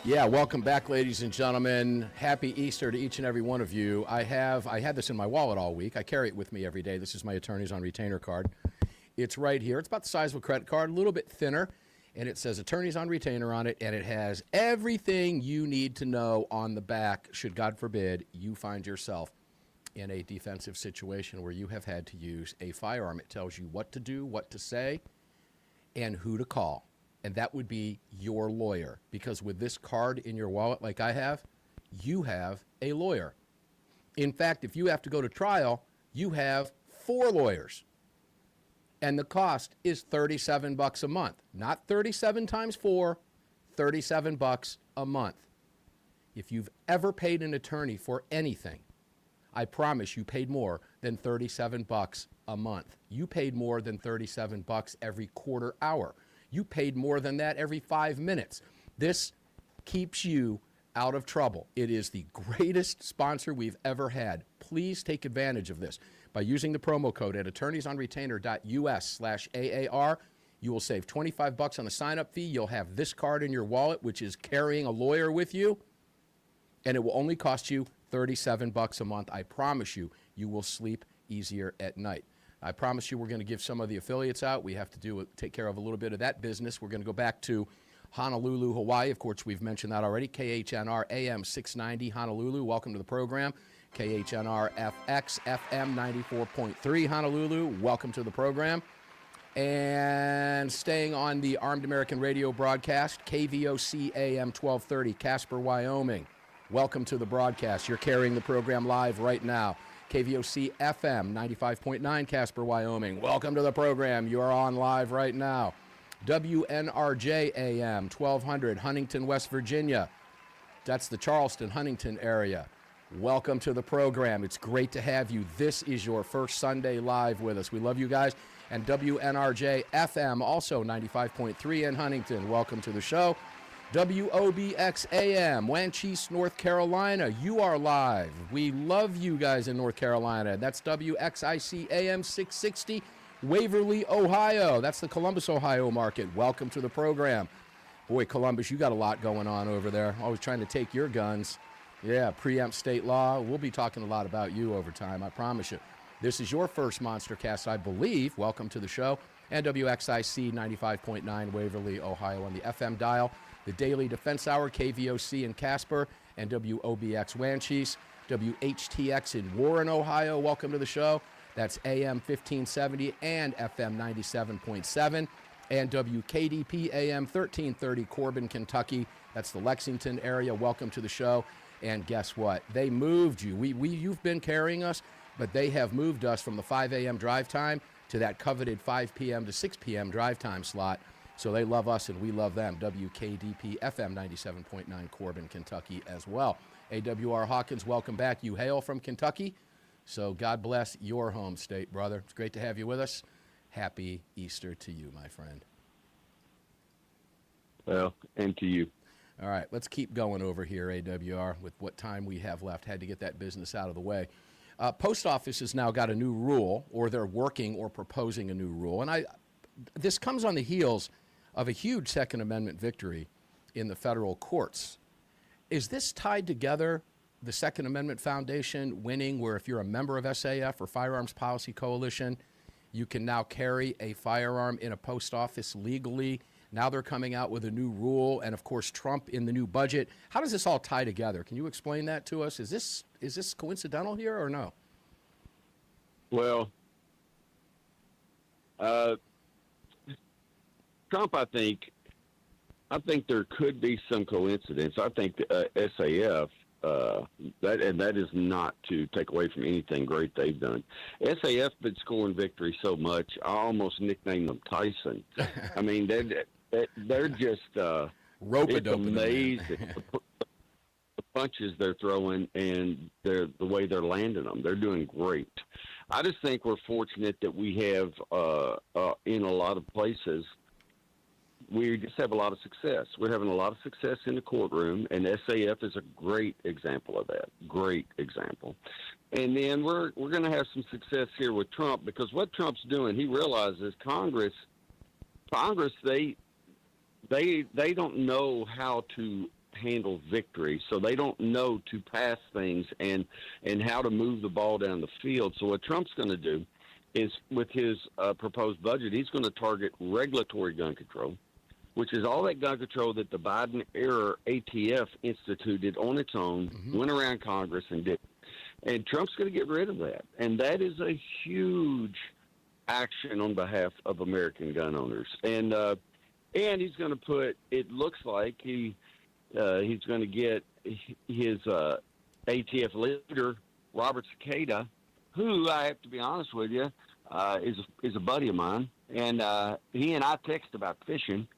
Yeah, welcome back, ladies and gentlemen. Happy Easter to each and every one of you. I had this in my wallet all week. I carry it with me every day. This is my attorneys on retainer card. It's right here. It's about the size of a credit card, a little bit thinner, and it says attorneys on retainer on it, and it has everything you need to know on the back should, God forbid, you find yourself in a defensive situation where you have had to use a firearm. It tells you what to do, what to say, and who to call. And that would be your lawyer, because with this card in your wallet like I have, you have a lawyer. In fact, if you have to go to trial, you have 4 lawyers. And the cost is $37 a month. Not 37 times 4, $37 a month. If you've ever paid an attorney for anything, I promise you paid more than $37 a month. You paid more than $37 every quarter hour. You paid more than that every 5 minutes. This keeps you out of trouble. It is the greatest sponsor we've ever had. Please take advantage of this. By using the promo code at attorneysonretainer.us/AAR, you will save $25 on the sign-up fee. You'll have this card in your wallet, which is carrying a lawyer with you, and it will only cost you $37 a month. I promise you, you will sleep easier at night. I promise you we're going to give some of the affiliates out. We have to take care of a little bit of that business. We're going to go back to Honolulu, Hawaii. Of course, we've mentioned that already. KHNR AM 690 Honolulu. Welcome to the program. KHNR FX FM 94.3 Honolulu. Welcome to the program. And staying on the Armed American Radio broadcast, KVOC AM 1230 Casper, Wyoming. Welcome to the broadcast. You're carrying the program live right now. KVOC FM 95.9 Casper, Wyoming. Welcome to the program. You are on live right now. WNRJ AM 1200 Huntington, West Virginia. That's the Charleston, Huntington area. Welcome to the program. It's great to have you. This is your first Sunday live with us. We love you guys. And WNRJ FM, also 95.3 in Huntington. Welcome to the show. WOBX AM, Wanchese, North Carolina. You are live. We love you guys in North Carolina. That's WXIC AM 660, Waverly, Ohio. That's the Columbus, Ohio market. Welcome to the program. Boy, Columbus, you got a lot going on over there. Always trying to take your guns. Yeah, preempt state law. We'll be talking a lot about you over time, I promise you. This is your first Monster Cast, I believe. Welcome to the show. And WXIC 95.9 Waverly, Ohio on the FM dial. The Daily Defense Hour, KVOC in Casper, and WOBX Wanchese. WHTX in Warren, Ohio. Welcome to the show. That's AM 1570 and FM 97.7. And WKDP AM 1330 Corbin, Kentucky. That's the Lexington area. Welcome to the show. And guess what? They moved you. You've been carrying us, but they have moved us from the 5 a.m. drive time to that coveted 5 p.m. to 6 p.m. drive time slot. So they love us and we love them. WKDP FM 97.9 Corbin, Kentucky as well. AWR Hawkins, welcome back. You hail from Kentucky, so God bless your home state, brother. It's great to have you with us. Happy Easter to you, my friend. Well, and to you. All right, let's keep going over here, AWR, with what time we have left. Had to get that business out of the way. Post office has now got a new rule, or they're working or proposing a new rule. And this comes on the heels of a huge Second Amendment victory in the federal courts. Is this tied together, the Second Amendment Foundation winning, where if you're a member of SAF or Firearms Policy Coalition, you can now carry a firearm in a post office legally? Now they're coming out with a new rule, and of course Trump in the new budget. How does this all tie together? Can you explain that to us? Is this coincidental here or no? Well, Trump, I think there could be some coincidence. I think the SAF, that is not to take away from anything great they've done. SAF been scoring victories so much, I almost nicknamed them Tyson. I mean, they're just it's amazing the punches they're throwing and the way they're landing them. They're doing great. I just think we're fortunate that we have in a lot of places. We just have a lot of success. We're having a lot of success in the courtroom, and SAF is a great example of that. Great example. And then we're going to have some success here with Trump, because what Trump's doing, he realizes Congress, they don't know how to handle victory, so they don't know to pass things and how to move the ball down the field. So what Trump's going to do is, with his proposed budget, he's going to target regulatory gun control, which is all that gun control that the Biden-era ATF instituted on its own, went around Congress and did. And Trump's going to get rid of that. And that is a huge action on behalf of American gun owners. And he's going to put, it looks like he's going to get his ATF leader, Robert Cicada, who, I have to be honest with you, is a buddy of mine. And he and I text about fishing.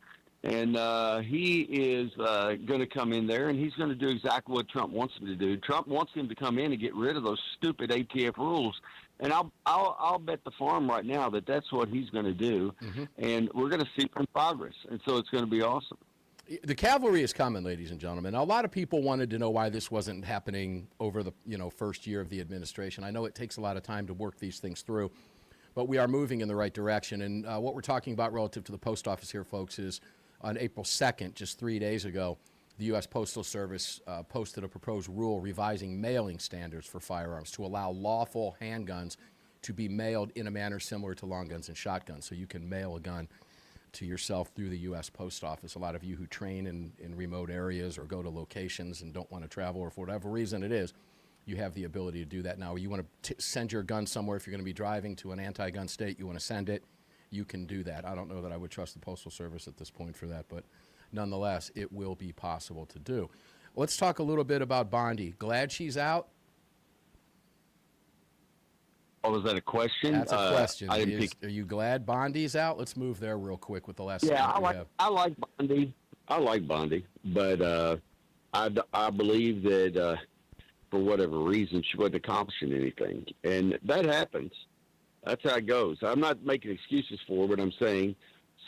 And he is going to come in there, and he's going to do exactly what Trump wants him to do. Trump wants him to come in and get rid of those stupid ATF rules. And I'll bet the farm right now that that's what he's going to do. And we're going to see some progress. And so it's going to be awesome. The cavalry is coming, ladies and gentlemen. A lot of people wanted to know why this wasn't happening over the first year of the administration. I know it takes a lot of time to work these things through, but we are moving in the right direction. And what we're talking about relative to the post office here, folks, is on April 2nd, just 3 days ago, the U.S. Postal Service posted a proposed rule revising mailing standards for firearms to allow lawful handguns to be mailed in a manner similar to long guns and shotguns. So you can mail a gun to yourself through the U.S. Post Office. A lot of you who train in remote areas or go to locations and don't want to travel, or for whatever reason it is, you have the ability to do that now. You want to send your gun somewhere. If you're going to be driving to an anti-gun state, you want to send it, you can do that. I don't know that I would trust the Postal Service at this point for that, but nonetheless, it will be possible to do. Let's talk a little bit about Bondi. Glad she's out? Oh, was that a question? That's a question. I didn't Are you glad Bondi's out? Let's move there real quick with the last Yeah, segment we have. I like Bondi. I like Bondi, but I believe that for whatever reason she wasn't accomplishing anything, and that happens. That's how it goes. I'm not making excuses for her, but I'm saying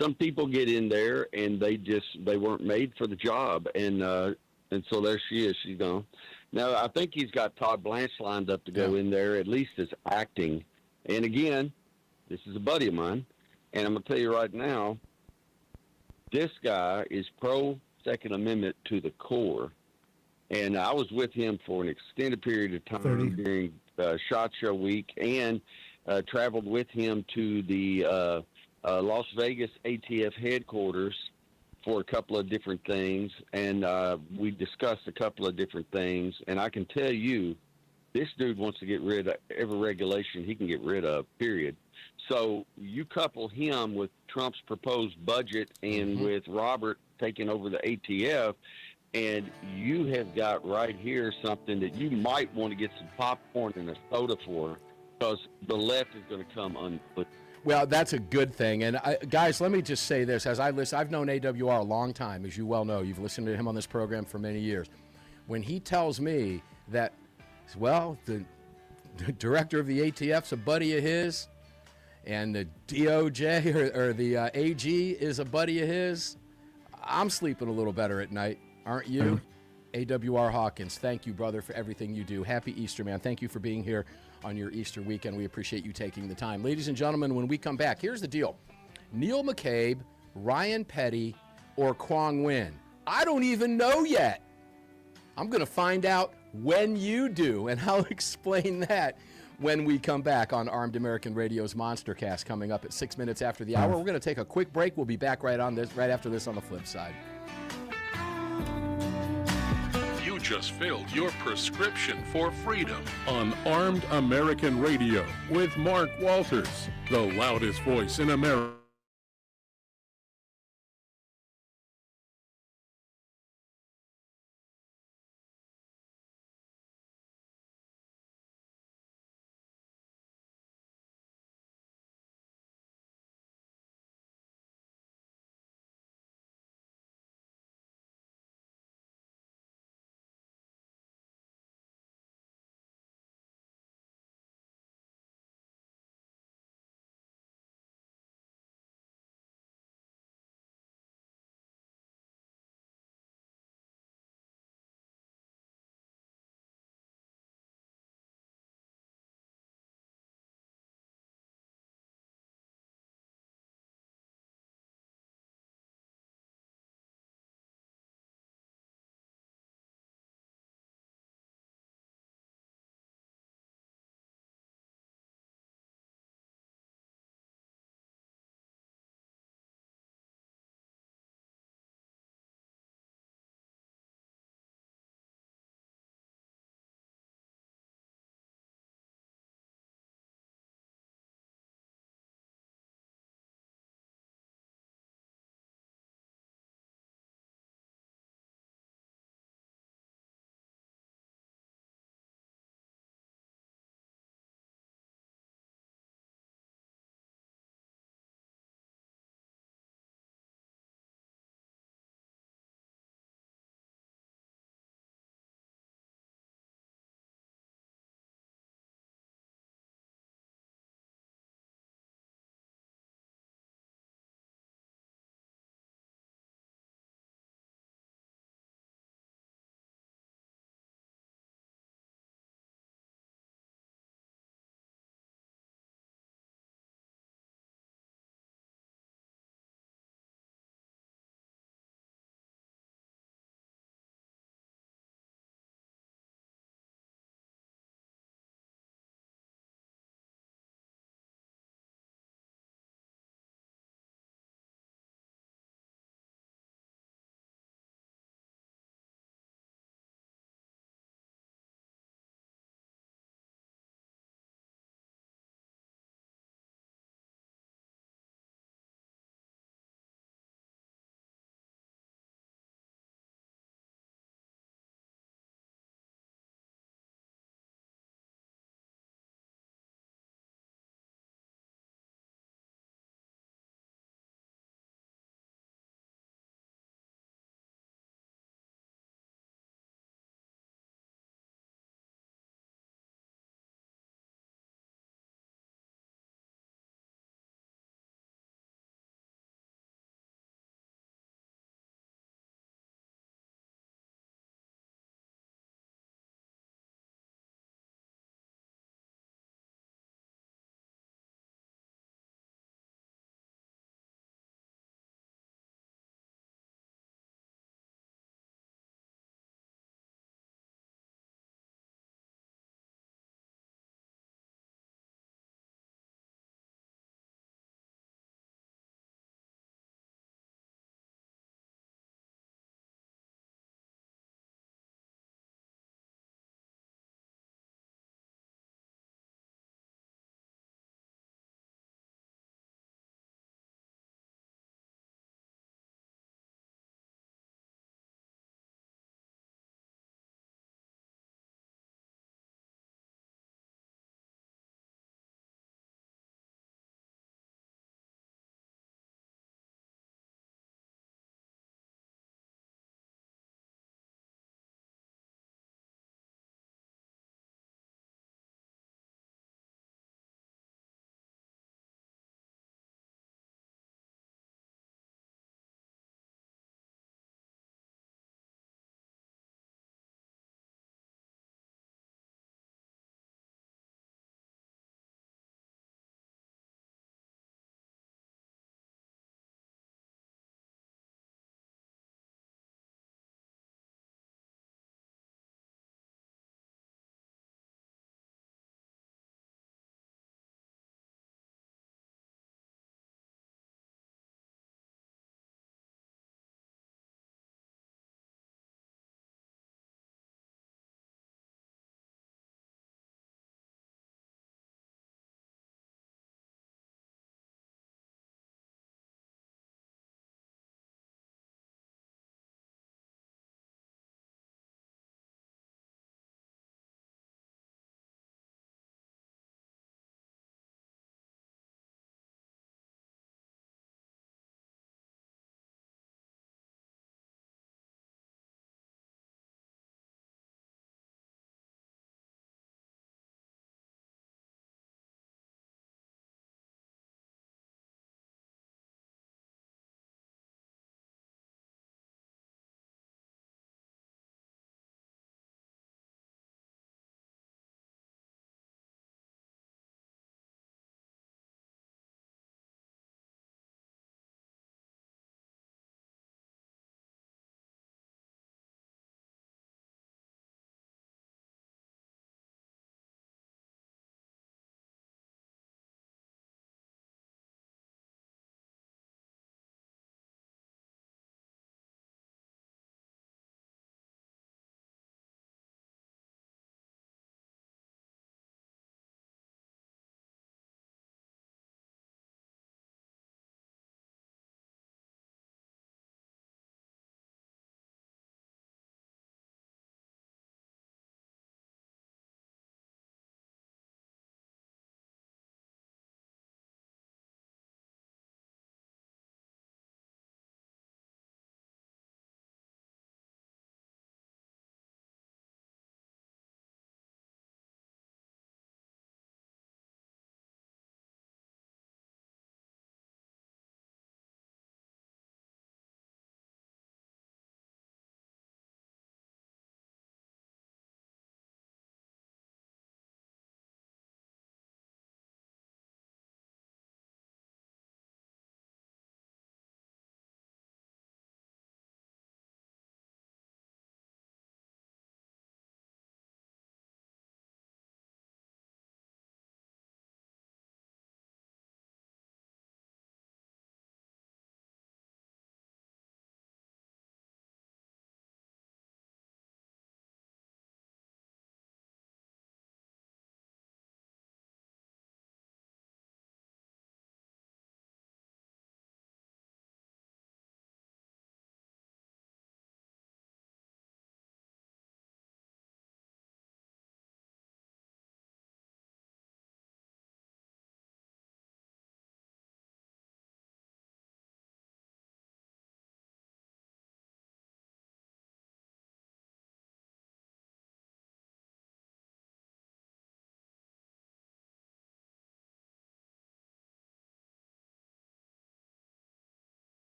some people get in there and they weren't made for the job, and so there she is. She's gone. Now I think he's got Todd Blanche lined up to go in there, at least as acting. And again, this is a buddy of mine, and I'm gonna tell you right now, this guy is pro Second Amendment to the core, and I was with him for an extended period of time during SHOT Show week, and traveled with him to the Las Vegas ATF headquarters for a couple of different things, and we discussed a couple of different things, and I can tell you, this dude wants to get rid of every regulation he can get rid of, period. So you couple him with Trump's proposed budget and with Robert taking over the ATF, and you have got right here something that you might want to get some popcorn and a soda for, because the left is going to come unput. Well, that's a good thing. And guys, let me just say this. As I listen, I've known AWR a long time, as you well know. You've listened to him on this program for many years. When he tells me that, well, the director of the ATF's a buddy of his, and the DOJ or the AG is a buddy of his, I'm sleeping a little better at night. Aren't you? AWR Hawkins, thank you, brother, for everything you do. Happy Easter, man. Thank you for being here on your Easter weekend. We appreciate you taking the time. Ladies and gentlemen, when we come back, here's the deal. Neil McCabe, Ryan Petty, or Quang Nguyen? I don't even know yet. I'm going to find out when you do, and I'll explain that when we come back on Armed American Radio's Monster Cast, coming up at 6 minutes after the hour. We're going to take a quick break. We'll be back right after this on the flip side. You just filled your prescription for freedom on Armed American Radio with Mark Walters, the loudest voice in America.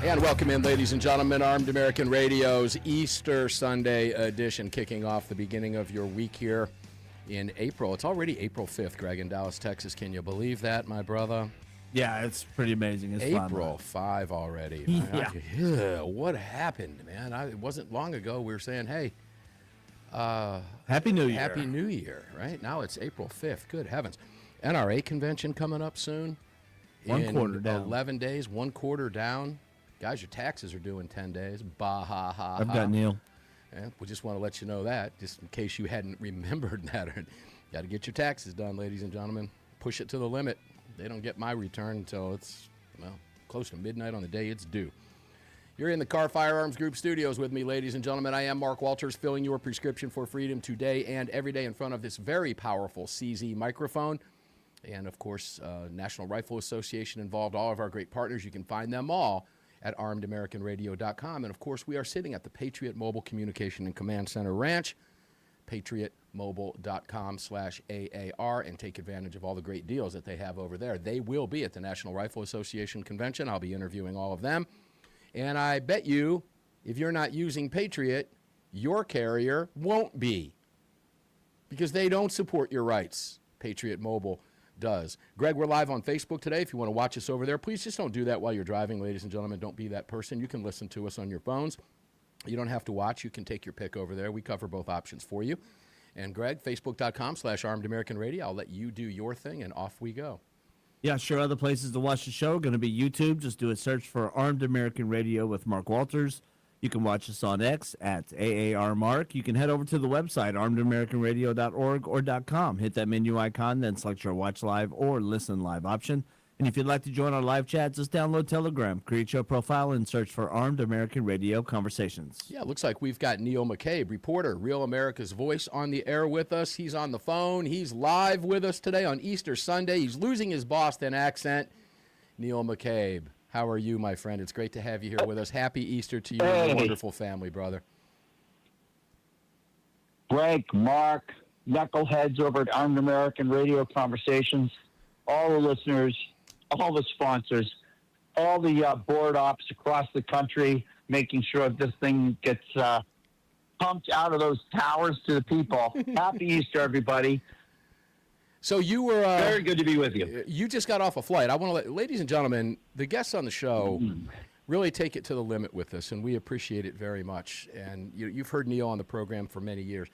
And welcome in, ladies and gentlemen, Armed American Radio's Easter Sunday edition, kicking off the beginning of your week here in April. It's already April 5th, Greg, in Dallas, Texas. Can you believe that, my brother? Yeah, it's pretty amazing. It's April fun, 5 already. Yeah. What happened, man? It wasn't long ago we were saying, hey, Happy New Year. Happy New Year, right? Now it's April 5th. Good heavens. NRA convention coming up soon. One quarter down. 11 days, one quarter down. Guys, your taxes are due in 10 days. Bah, ha, ha, I've got Neil. Yeah, we just want to let you know that, just in case you hadn't remembered that. Got to get your taxes done, ladies and gentlemen. Push it to the limit. They don't get my return until it's, well, close to midnight on the day it's due. You're in the Car Firearms Group studios with me, ladies and gentlemen. I am Mark Walters, filling your prescription for freedom today and every day in front of this very powerful CZ microphone. And, of course, National Rifle Association involved, all of our great partners. You can find them all at armedamericanradio.com. And, of course, we are sitting at the Patriot Mobile Communication and Command Center Ranch, patriotmobile.com/AAR, and take advantage of all the great deals that they have over there. They will be at the National Rifle Association Convention. I'll be interviewing all of them. And I bet you, if you're not using Patriot, your carrier won't be, because they don't support your rights. Patriot Mobile does. Greg, we're live on Facebook today. If you want to watch us over there, please just don't do that while you're driving, ladies and gentlemen. Don't be that person. You can listen to us on your phones. You don't have to watch. You can take your pick over there. We cover both options for you. And Greg, facebook.com/armedamericanradio. I'll let you do your thing, and off we go. Yeah, sure. Other places to watch the show are going to be YouTube. Just do a search for Armed American Radio with Mark Walters. You can watch us on X at AAR Mark. You can head over to the website, armedamericanradio.org or .com. Hit that menu icon, then select your watch live or listen live option. And if you'd like to join our live chat, just download Telegram, create your profile, and search for Armed American Radio Conversations. Yeah, it looks like we've got Neil McCabe, reporter, Real America's Voice, on the air with us. He's on the phone. He's live with us today on Easter Sunday. He's losing his Boston accent. Neil McCabe, how are you, my friend? It's great to have you here with us. Happy Easter to you and your wonderful family, brother. Greg, Mark, knuckleheads over at Armed American Radio Conversations, all the listeners, all the sponsors, all the board ops across the country, making sure this thing gets pumped out of those towers to the people. Happy Easter, everybody. So you were very good to be with you. You just got off a flight. I want to let, ladies and gentlemen, the guests on the show really take it to the limit with us, and we appreciate it very much. And you've heard Neil on the program for many years.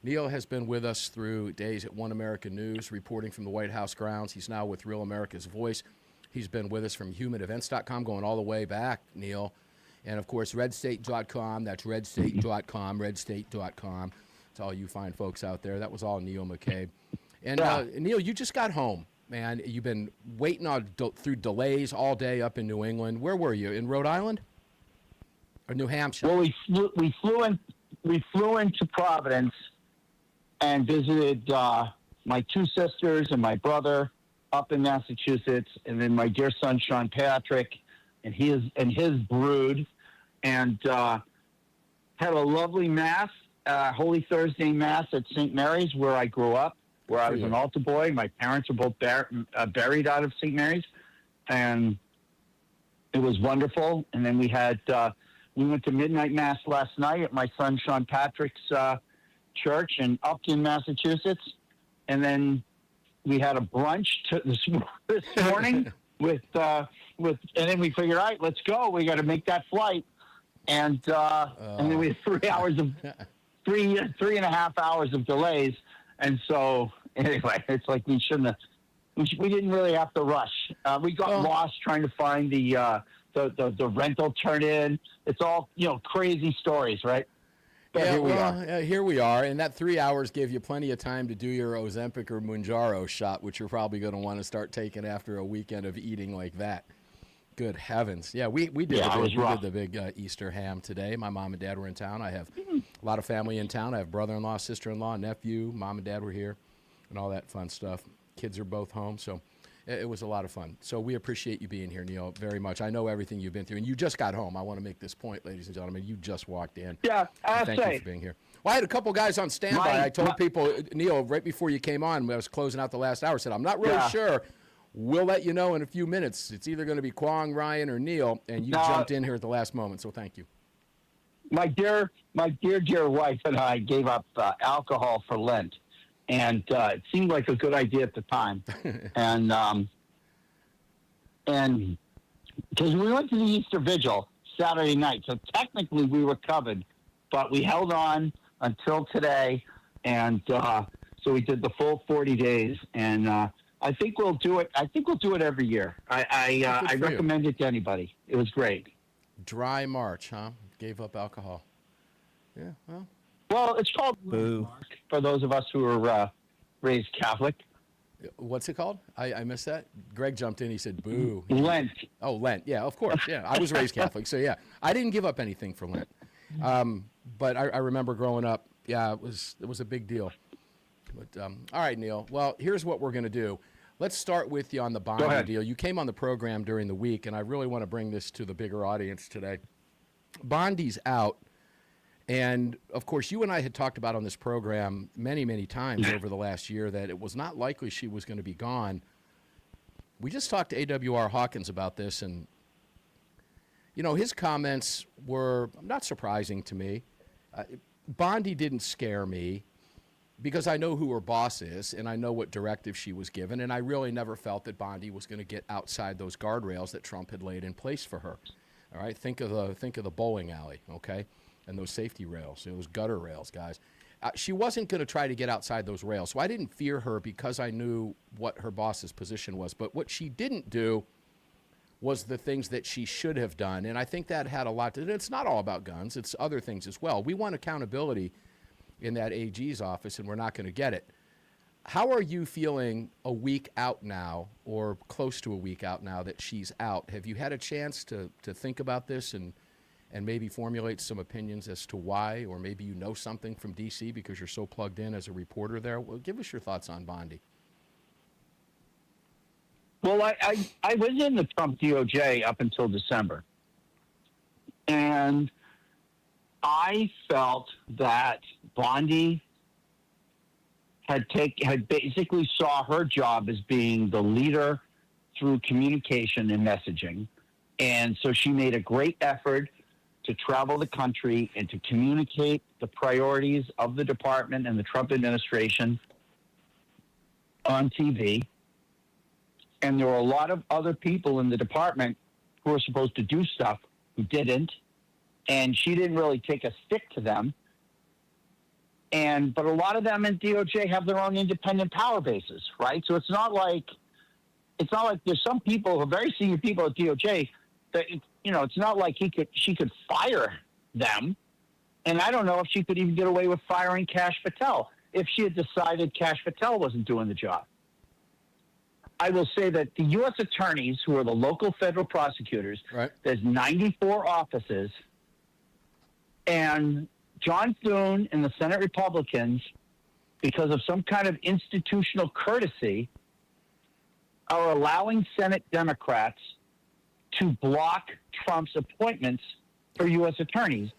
Neil has been with us through days at One American News, reporting from the White House grounds. He's now with Real America's Voice. He's been with us from humanevents.com, going all the way back, Neil. And, of course, redstate.com. That's redstate.com, redstate.com. It's all you fine folks out there. That was all Neil McCabe. And, Neil, you just got home, man. You've been waiting on through delays all day up in New England. Where were you, in Rhode Island or New Hampshire? Well, we flew into Providence and visited my two sisters and my brother up in Massachusetts, and then my dear son Sean Patrick and his brood, and had a lovely mass, Holy Thursday Mass at St. Mary's, where I grew up, where I was an altar boy. My parents are both buried out of St. Mary's, and it was wonderful. And then we went to midnight mass last night at my son Sean Patrick's church in Upton, Massachusetts, and then we had a brunch this morning with, and then we figured, all right, let's go. We got to make that flight, and then we had 3 hours of three and a half hours of delays, and so anyway, it's like we shouldn't have. We didn't really have to rush. We got lost trying to find the rental turn-in. It's all crazy stories, right? But here we are, and that 3 hours gave you plenty of time to do your Ozempic or Mounjaro shot, which you're probably going to want to start taking after a weekend of eating like that. Good heavens. Yeah, we did the big Easter ham today. My mom and dad were in town. I have a lot of family in town. I have brother-in-law, sister-in-law, nephew. Mom and dad were here and all that fun stuff. Kids are both home, so it was a lot of fun. So we appreciate you being here, Neil, very much. I know everything you've been through, and you just got home. I want to make this point, ladies and gentlemen. You just walked in. Yeah, thank you for being here. Well, I had a couple guys on standby. I told people, Neil, right before you came on, when I was closing out the last hour, said, I'm not really sure We'll let you know in a few minutes. It's either going to be Kwong, Ryan, or Neil, and you jumped in here at the last moment, so thank you. My dear wife and I gave up alcohol for Lent, and it seemed like a good idea at the time. and because we went to the Easter Vigil Saturday night, so technically we were covered, but we held on until today, and so we did the full 40 days, and I think we'll do it. I think we'll do it every year. I recommend it to anybody. It was great. Dry March, huh? Gave up alcohol. Yeah, Well, it's called Boo. for those of us who are raised Catholic. what's it called? I missed that. Greg jumped in. He said, boo. Lent. Oh, Lent. Yeah, of course. Yeah, I was raised Catholic. So, yeah, I didn't give up anything for Lent. But I remember growing up, yeah, it was a big deal. But all right, Neil. Well, here's what we're going to do. Let's start with you on the Bondi deal. You came on the program during the week, and I really want to bring this to the bigger audience today. Bondi's out, and, of course, you and I had talked about on this program many, many times over the last year that it was not likely she was going to be gone. We just talked to AAR Hawkins about this, and, you know, his comments were not surprising to me. Bondi didn't scare me, because I know who her boss is, and I know what directive she was given, and I really never felt that Bondi was going to get outside those guardrails that Trump had laid in place for her. All right, think of the bowling alley, okay, and those safety rails, those gutter rails, guys. She wasn't going to try to get outside those rails, so I didn't fear her because I knew what her boss's position was. But what she didn't do was the things that she should have done, and I think that had a lot to do. It's not all about guns; it's other things as well. We want accountability in that AG's office, and we're not going to get it. How are you feeling a week out now, or close to a week out now, that she's out? Have you had a chance to think about this and maybe formulate some opinions as to why, or maybe you know something from D.C. because you're so plugged in as a reporter there? Well, give us your thoughts on Bondi. Well, I was in the Trump DOJ up until December, and I felt that Bondi had basically saw her job as being the leader through communication and messaging. And so she made a great effort to travel the country and to communicate the priorities of the department and the Trump administration on TV. And there were a lot of other people in the department who were supposed to do stuff who didn't. And she didn't really take a stick to them. But a lot of them in DOJ have their own independent power bases, right? So it's not like there's some people, very senior people at DOJ, that, you know, it's not like she could fire them. And I don't know if she could even get away with firing Kash Patel if she had decided Kash Patel wasn't doing the job. I will say that the U.S. attorneys, who are the local federal prosecutors, right. There's 94 offices. And John Thune and the Senate Republicans, because of some kind of institutional courtesy, are allowing Senate Democrats to block Trump's appointments for U.S. attorneys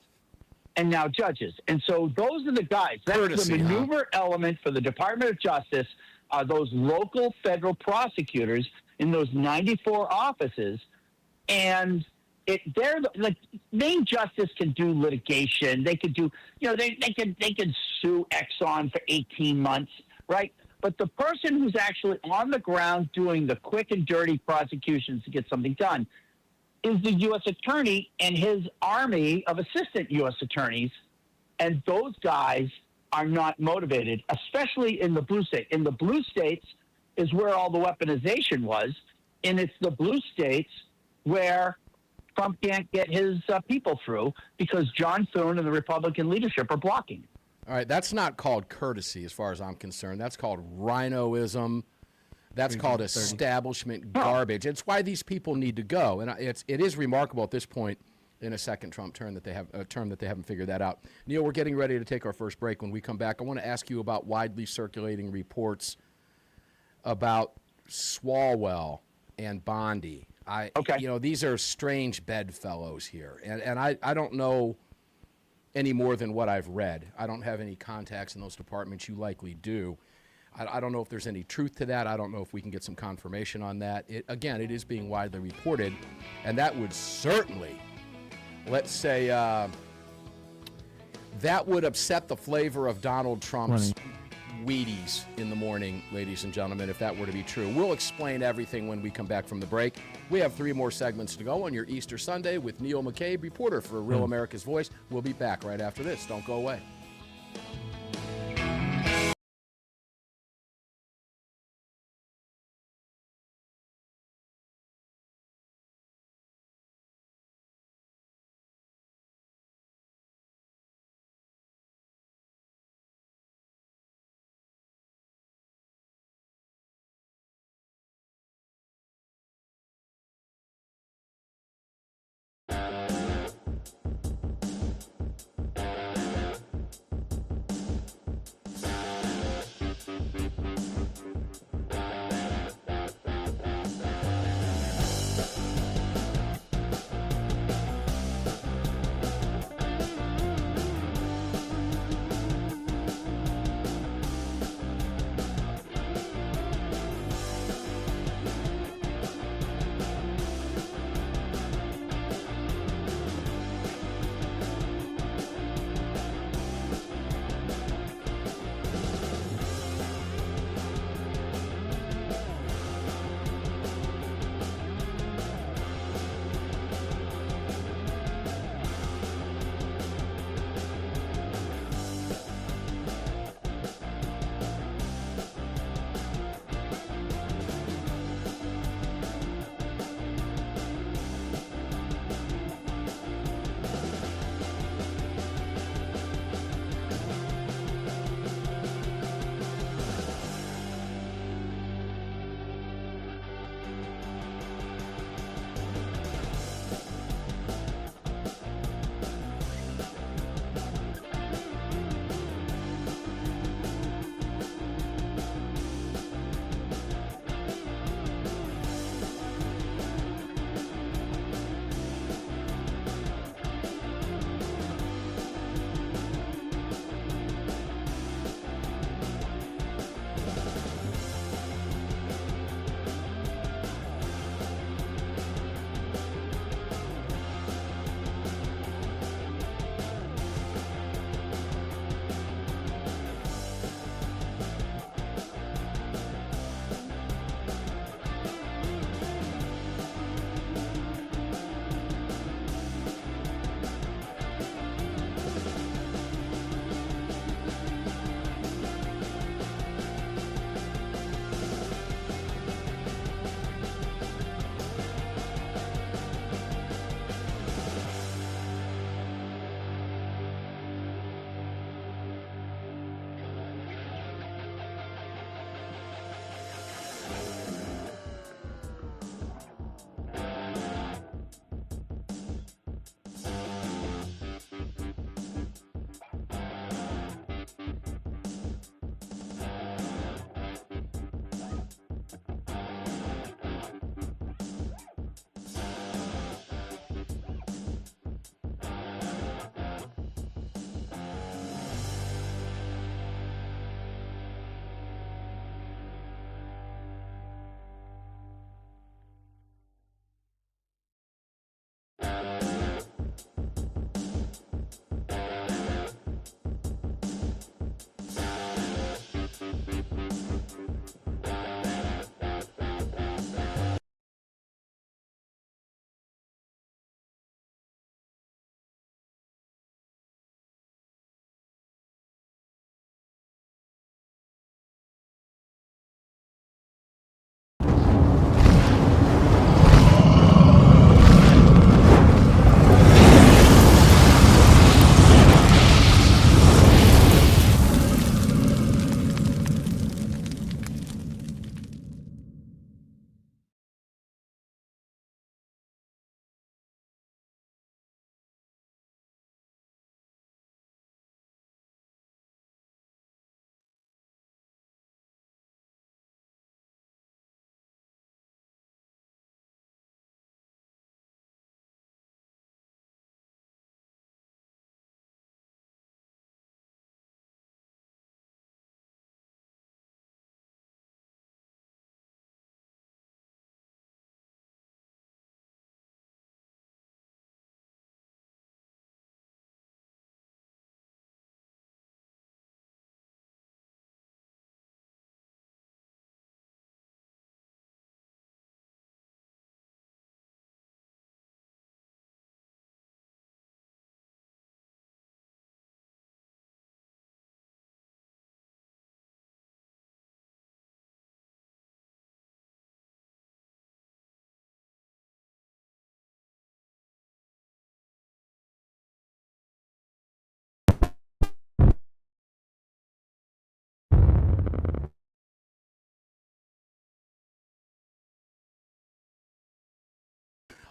and now judges. And so those are the guys. That's courtesy, the maneuver element for the Department of Justice are those local federal prosecutors in those 94 offices. And they're like, Main Justice can do litigation. They could do, you know, they can sue Exxon for 18 months, right? But the person who's actually on the ground doing the quick and dirty prosecutions to get something done is the U.S. attorney and his army of assistant U.S. attorneys. And those guys are not motivated, especially in the blue state. In the blue states is where all the weaponization was, and it's the blue states where Trump can't get his people through because John Thune and the Republican leadership are blocking. All right, that's not called courtesy as far as I'm concerned. That's called rhinoism. That's called establishment garbage. It's why these people need to go. And it is remarkable at this point in a second Trump term that they haven't figured that out. Neil, we're getting ready to take our first break. When we come back, I want to ask you about widely circulating reports about Swalwell and Bondi. You know, these are strange bedfellows here, and I don't know any more than what I've read. I don't have any contacts in those departments. You likely do. I don't know if there's any truth to that. I don't know if we can get some confirmation on that. Again, it is being widely reported, and that would certainly, let's say, that would upset the flavor of Donald Trump's Wheaties in the morning, ladies and gentlemen, if that were to be true. We'll explain everything when we come back from the break. We have 3 more segments to go on your Easter Sunday with Neil McCabe, reporter for Real America's Voice. We'll be back right after this. Don't go away.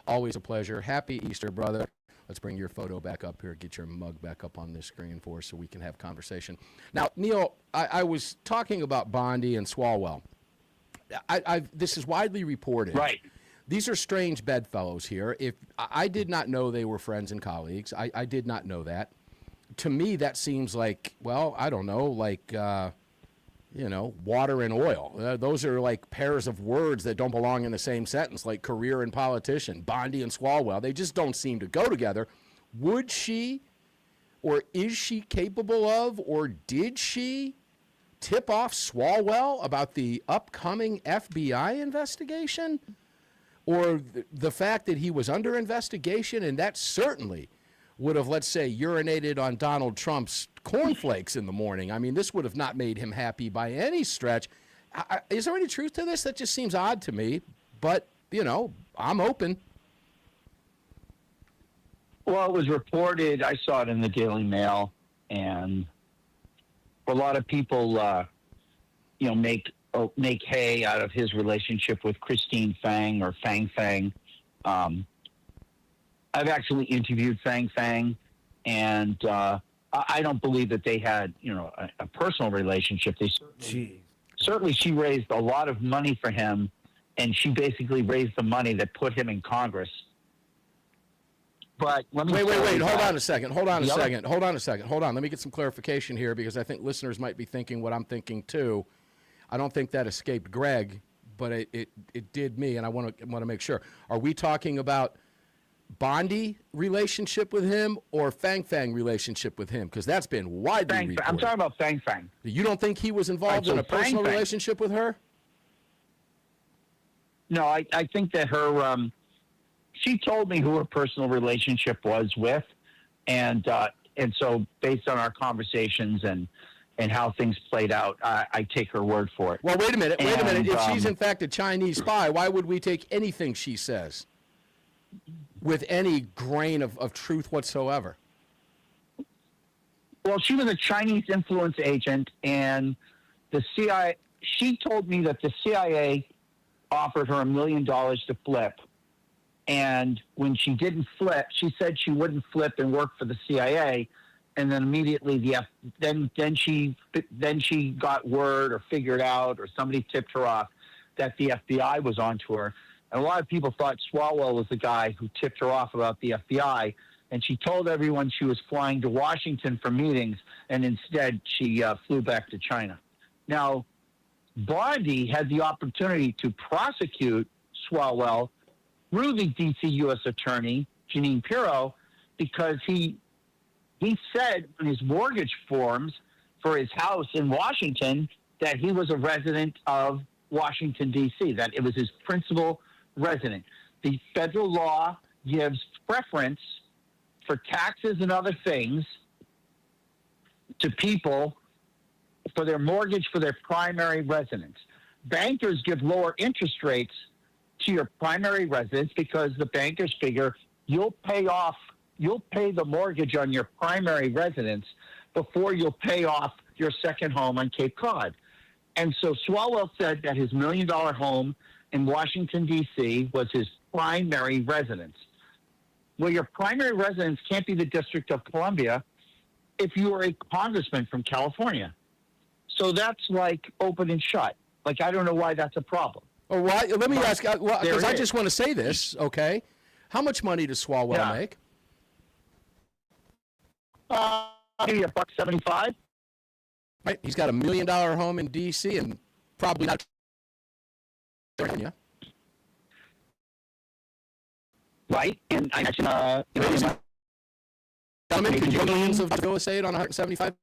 Always a pleasure. Happy Easter, brother. Let's bring your photo back up here. Get your mug back up on this screen for us so we can have conversation. Now, Neil, I was talking about Bondi and Swalwell. This is widely reported. Right. These are strange bedfellows here. If I did not know they were friends and colleagues. I did not know that. To me, that seems like, well, I don't know, like, water and oil. Those are like pairs of words that don't belong in the same sentence, like career and politician. Bondi and Swalwell, they just don't seem to go together. Would she, or is she capable of, or did she tip off Swalwell about the upcoming FBI investigation? Or the fact that he was under investigation, and that certainly would have, let's say, urinated on Donald Trump's cornflakes in the morning. I mean, this would have not made him happy by any stretch. Is there any truth to this? That just seems odd to me, but, I'm open. Well, it was reported. I saw it in the Daily Mail, and a lot of people, make hay out of his relationship with Christine Fang or Fang Fang. I've actually interviewed Fang Fang, and I don't believe that they had, a personal relationship. Certainly she raised a lot of money for him, and she basically raised the money that put him in Congress. But let me wait. Hold on a second. Let me get some clarification here, because I think listeners might be thinking what I'm thinking too. I don't think that escaped Greg, but it did me, and I want to make sure. Are we talking about Bondi relationship with him or Fang Fang relationship with him? Because that's been widely reported. I'm talking about Fang Fang. You don't think he was involved in a personal relationship with her? No, I think that her she told me who her personal relationship was with, and so based on our conversations and how things played out, I take her word for it. Well, wait a minute. If she's in fact a Chinese spy, why would we take anything she says with any grain of truth whatsoever? Well, she was a Chinese influence agent, and the CIA. She told me that the CIA offered her $1 million to flip, and when she didn't flip, she said she wouldn't flip and work for the CIA. And then immediately then she got word or figured out, or somebody tipped her off that the FBI was onto her. And a lot of people thought Swalwell was the guy who tipped her off about the FBI. And she told everyone she was flying to Washington for meetings, and instead she flew back to China. Now, Bondi had the opportunity to prosecute Swalwell through the D.C. U.S. Attorney, Jeanine Pirro, because he said on his mortgage forms for his house in Washington that he was a resident of Washington, D.C., that it was his principal resident. The federal law gives preference for taxes and other things to people for their mortgage for their primary residence. Bankers give lower interest rates to your primary residence because the bankers figure you'll pay the mortgage on your primary residence before you'll pay off your second home on Cape Cod. And so Swalwell said that his $1 million home in Washington, D.C. was his primary residence. Well, your primary residence can't be the District of Columbia if you are a congressman from California. So that's like open and shut. Like, I don't know why that's a problem. Oh, why? Let me ask, because I just want to say this, okay? How much money does Swalwell make? Maybe $175. Right, he's got $1 million home in D.C. and probably not. Yeah. Right, and I mentioned, could you millions of real estate on $175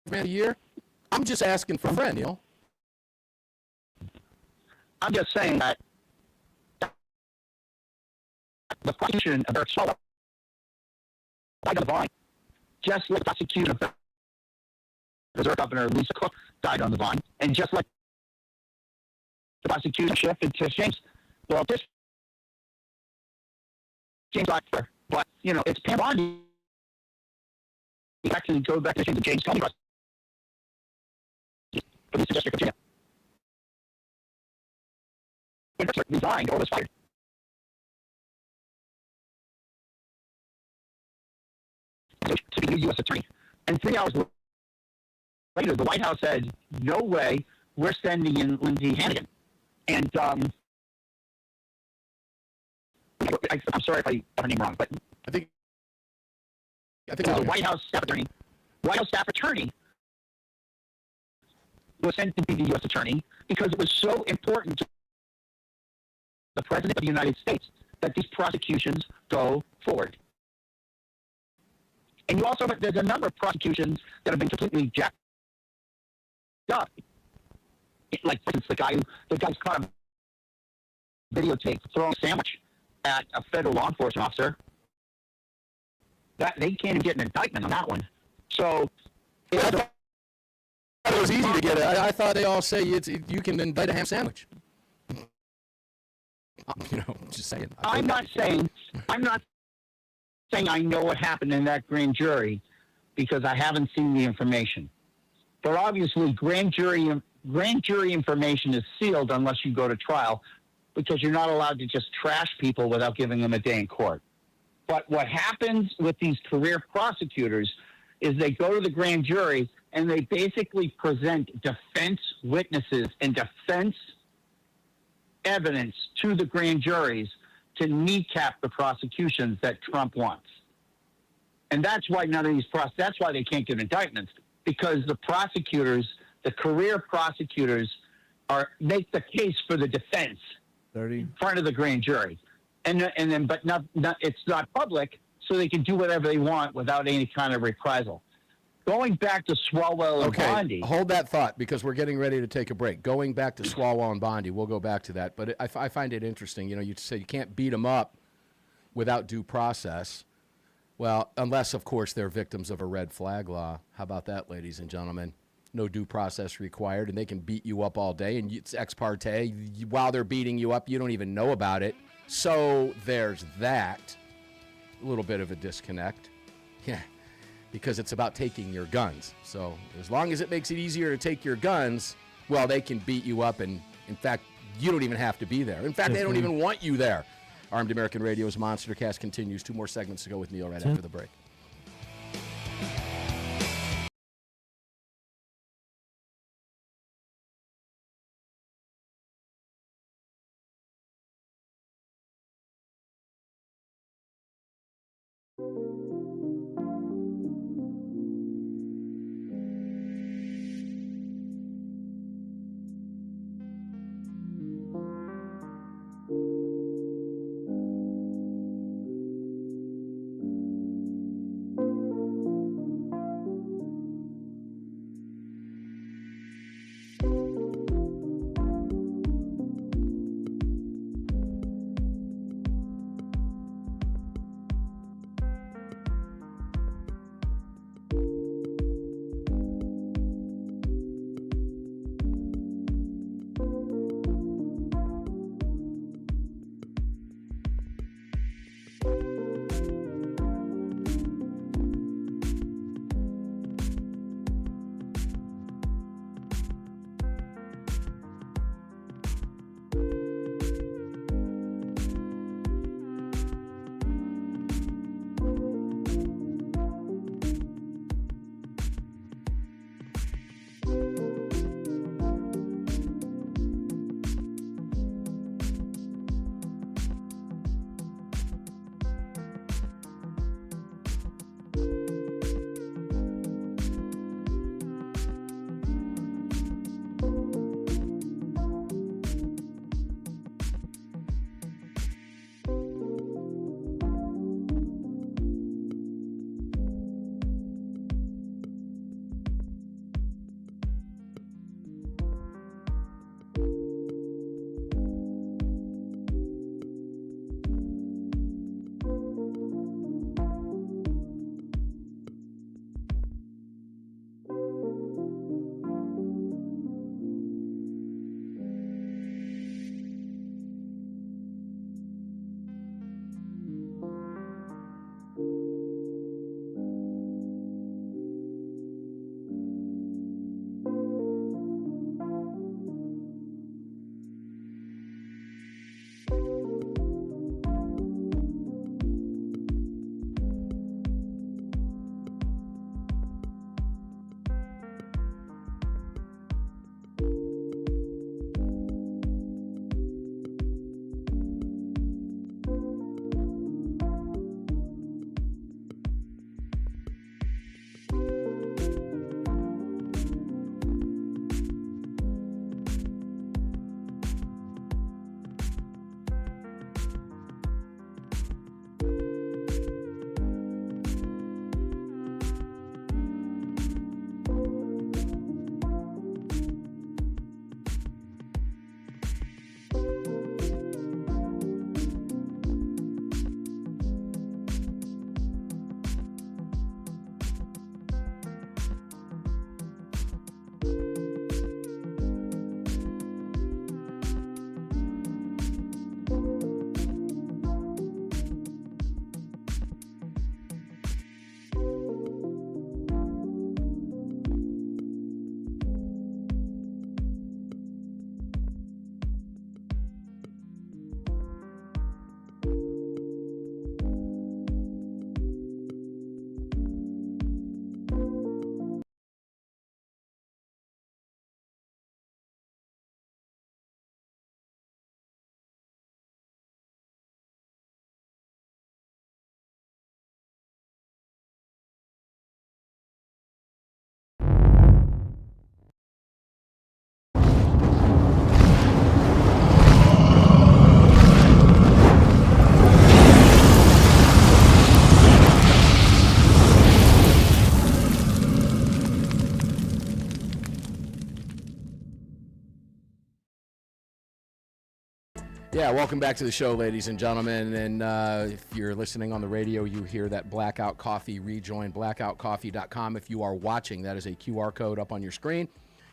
grand a year? I'm just asking for a friend, Neil. I'm just saying that the prosecution of Eric Swalwell died on the vine, just like the prosecution of Missouri Governor Lisa Cook died on the vine, and just like the prosecution shifted to James. Well, this James Blackford, but it's Pam Bondi. He actually goes back to James Comey for the District of Virginia. Resigned or was fired. to be the U.S. attorney. And 3 hours later, the White House said, "No way, we're sending in Lindsey Hannigan." And I'm sorry if I got her name wrong, but I think the White House staff attorney was sent to be the U.S. attorney because it was so important to the President of the United States that these prosecutions go forward. And you also, there's a number of prosecutions that have been completely jacked up. Like, for instance, the guy's caught a videotape throwing a sandwich at a federal law enforcement officer. That they can't even get an indictment on that one. So it was easy to get it. I thought they all say you can indict a ham sandwich. Just saying. I'm not saying I know what happened in that grand jury because I haven't seen the information. But obviously, grand jury information is sealed unless you go to trial, because you're not allowed to just trash people without giving them a day in court. But what happens with these career prosecutors is they go to the grand jury and they basically present defense witnesses and defense evidence to the grand juries to kneecap the prosecutions that Trump wants. And that's why that's why they can't get indictments, because the prosecutors, the career prosecutors, make the case for the defense 30 in front of the grand jury. But it's not public, so they can do whatever they want without any kind of reprisal. Going back to Swalwell and Bondi. Hold that thought, because we're getting ready to take a break. Going back to Swalwell and Bondi, we'll go back to that. But I find it interesting. You say you can't beat them up without due process. Well, unless, of course, they're victims of a red flag law. How about that, ladies and gentlemen? No due process required, and they can beat you up all day, and it's ex parte. While they're beating you up, you don't even know about it. So there's that. A little bit of a disconnect. Yeah. Because it's about taking your guns. So as long as it makes it easier to take your guns, well, they can beat you up, and in fact, you don't even have to be there. In fact, they don't even want you there. Armed American Radio's Monstercast continues. 2 more segments to go with Neil right after the break. Yeah, welcome back to the show, ladies and gentlemen. And if you're listening on the radio, you hear that Blackout Coffee rejoin, blackoutcoffee.com. If you are watching, that is a QR code up on your screen.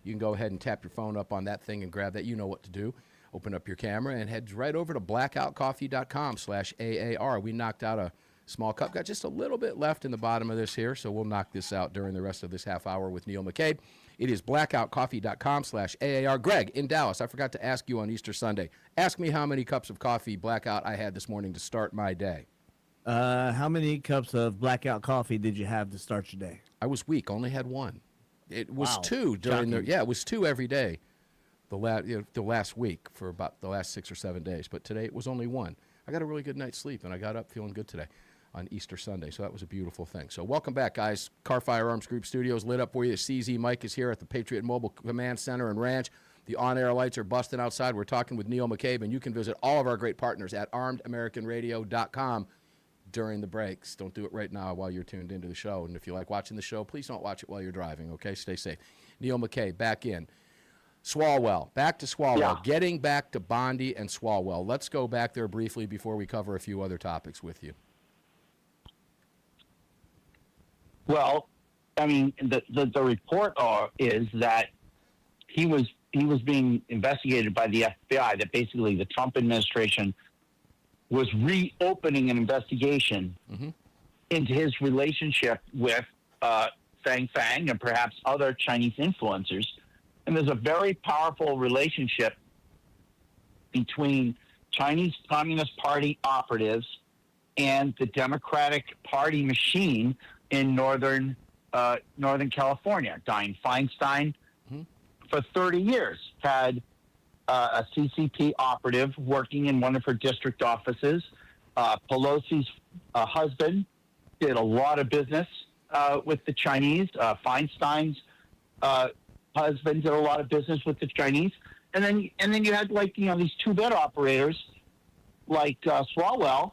You can go ahead and tap your phone up on that thing and grab that. You know what to do. Open up your camera and head right over to blackoutcoffee.com/AAR. We knocked out a small cup. Got just a little bit left in the bottom of this here, so we'll knock this out during the rest of this half hour with Neil McCabe. It is blackoutcoffee.com/AAR. Greg, in Dallas, I forgot to ask you on Easter Sunday. Ask me how many cups of coffee Blackout I had this morning to start my day. How many cups of Blackout coffee did you have to start your day? I was weak, only had one. It was Wow. two during it was two every day the last week for about the last 6 or 7 days. But today it was only one. I got a really good night's sleep, and I got up feeling good today on Easter Sunday. So that was a beautiful thing. So welcome back, guys. Car Firearms Group Studios lit up for you. CZ Mike is here at the Patriot Mobile Command Center and Ranch. The on-air lights are busting outside. We're talking with Neil McCabe, and you can visit all of our great partners at armedamericanradio.com during the breaks. Don't do it right now while you're tuned into the show. And if you like watching the show, please don't watch it while you're driving, okay? Stay safe. Neil McCabe, back in. Swalwell, back to Swalwell. Yeah. Getting back to Bondi and Swalwell. Let's go back there briefly before we cover a few other topics with you. Well, I mean, the report is that he was being investigated by the FBI. That basically the Trump administration was reopening an investigation into his relationship with Fang Fang and perhaps other Chinese influencers. And there's a very powerful relationship between Chinese Communist Party operatives and the Democratic Party machine in Northern California. Dianne Feinstein, for 30 years, had a CCP operative working in one of her district offices. Pelosi's husband did a lot of business with the Chinese. Feinstein's husband did a lot of business with the Chinese. And then you had these two bed operators like Swalwell,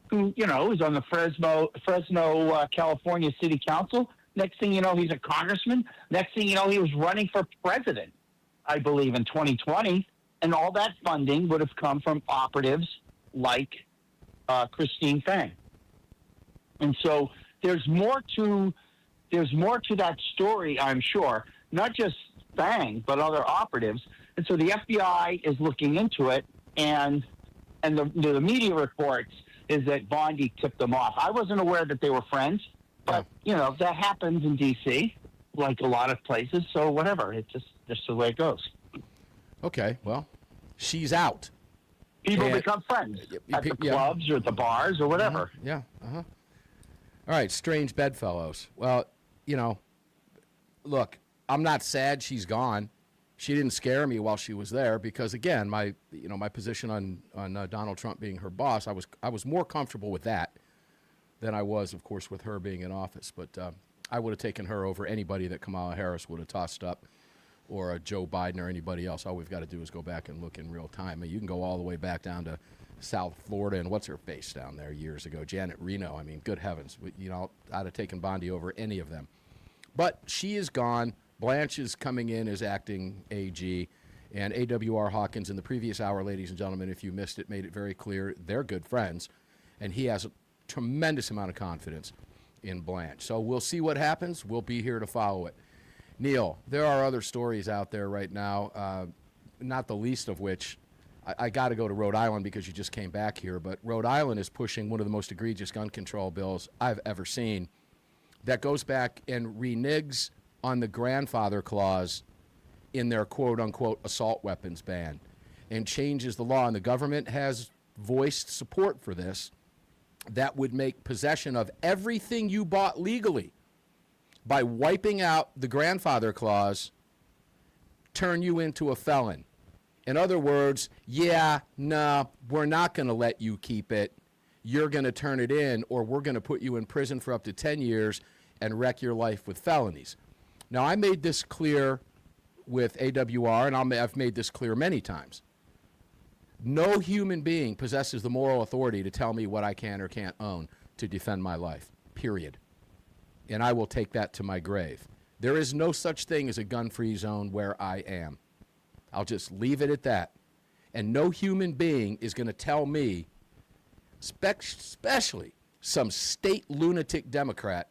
who is on the Fresno, California City Council. Next thing you know, he's a congressman. Next thing you know, he was running for president, I believe, in 2020. And all that funding would have come from operatives like Christine Fang. And so there's more to that story, I'm sure. Not just Fang, but other operatives. And so the FBI is looking into it, and the media reports is that Bondi tipped them off. I wasn't aware that they were friends, but that happens in D.C. like a lot of places. So whatever, it's just the way it goes. Okay, well, she's out. People become friends at the clubs or at the bars or whatever. Yeah. All right, strange bedfellows. Well, look, I'm not sad she's gone. She didn't scare me while she was there because, again, my position on Donald Trump being her boss, I was more comfortable with that than I was, of course, with her being in office. But I would have taken her over anybody that Kamala Harris would have tossed up, or Joe Biden or anybody else. All we've got to do is go back and look in real time. I mean, you can go all the way back down to South Florida and what's her face down there years ago, Janet Reno. I mean, good heavens, I'd have taken Bondi over any of them. But she is gone. Blanche is coming in as acting AG, and AAR Hawkins in the previous hour, ladies and gentlemen, if you missed it, made it very clear they're good friends, and he has a tremendous amount of confidence in Blanche. So we'll see what happens. We'll be here to follow it. Neil, there are other stories out there right now, not the least of which, I got to go to Rhode Island because you just came back here, but Rhode Island is pushing one of the most egregious gun control bills I've ever seen that goes back and reneges on the grandfather clause in their quote-unquote assault weapons ban and changes the law. And the government has voiced support for this. That would make possession of everything you bought legally by wiping out the grandfather clause, turn you into a felon. In other words, we're not going to let you keep it. You're going to turn it in, or we're going to put you in prison for up to 10 years and wreck your life with felonies. Now, I made this clear with AWR, and I've made this clear many times. No human being possesses the moral authority to tell me what I can or can't own to defend my life, period. And I will take that to my grave. There is no such thing as a gun-free zone where I am. I'll just leave it at that. And no human being is going to tell me, especially some state lunatic Democrat,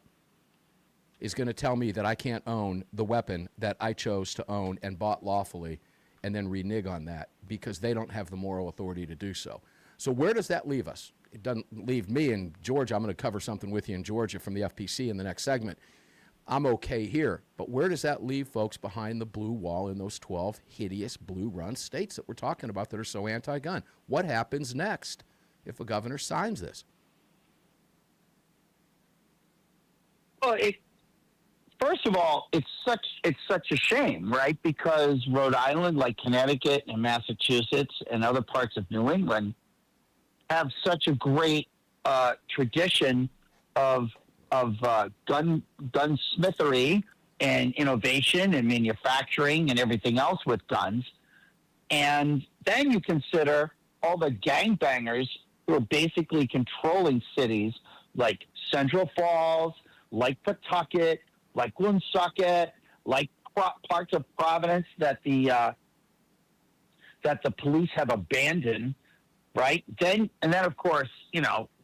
is going to tell me that I can't own the weapon that I chose to own and bought lawfully and then renege on that because they don't have the moral authority to do so. So where does that leave us? It doesn't leave me in Georgia. I'm going to cover something with you in Georgia from the FPC in the next segment. I'm okay here. But where does that leave folks behind the blue wall in those 12 hideous blue-run states that we're talking about that are so anti-gun? What happens next if a governor signs this? Well, first of all, it's such a shame, right? Because Rhode Island, like Connecticut and Massachusetts and other parts of New England, have such a great tradition of gunsmithery and innovation and manufacturing and everything else with guns. And then you consider all the gangbangers who are basically controlling cities like Central Falls, like Pawtucket, like Woonsocket, like parts of Providence that the police have abandoned, right? And then of course,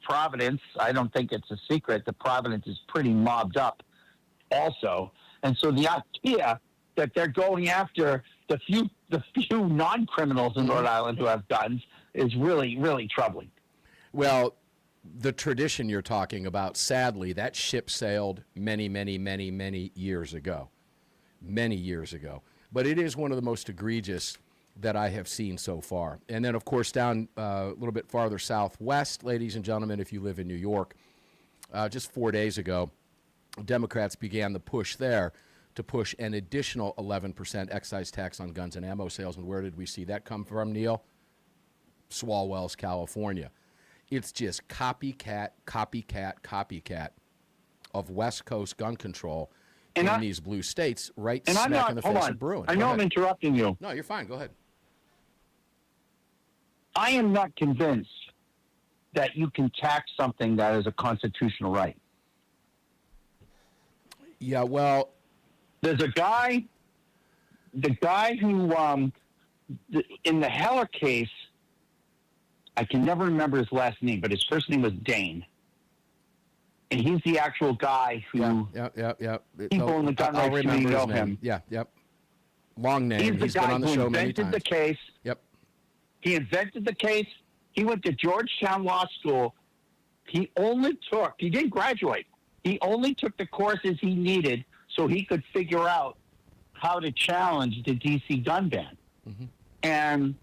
Providence, I don't think it's a secret that Providence is pretty mobbed up also. And so the idea that they're going after the few non-criminals in Rhode Island who have guns is really, really troubling. Well, the tradition you're talking about, sadly, that ship sailed many, many, many, many years ago. Many years ago. But it is one of the most egregious that I have seen so far. And then, of course, down a little bit farther southwest, ladies and gentlemen, if you live in New York, just 4 days ago, Democrats began the push there to push an additional 11% excise tax on guns and ammo sales. And where did we see that come from, Neil? Swalwell's, California. It's just copycat of West Coast gun control in these blue states, right smack in the face of Bruin. I know I'm interrupting you. No, you're fine. Go ahead. I am not convinced that you can tax something that is a constitutional right. Yeah, well, there's the guy who, in the Heller case, I can never remember his last name, but his first name was Dane. And he's the actual guy who people in the gun rights community know him. Yeah, yep. Long name. He's been on the show many times. He invented the case. Yep. He invented the case. He went to Georgetown Law School. He didn't graduate. He only took the courses he needed so he could figure out how to challenge the D.C. gun ban. Mm-hmm. And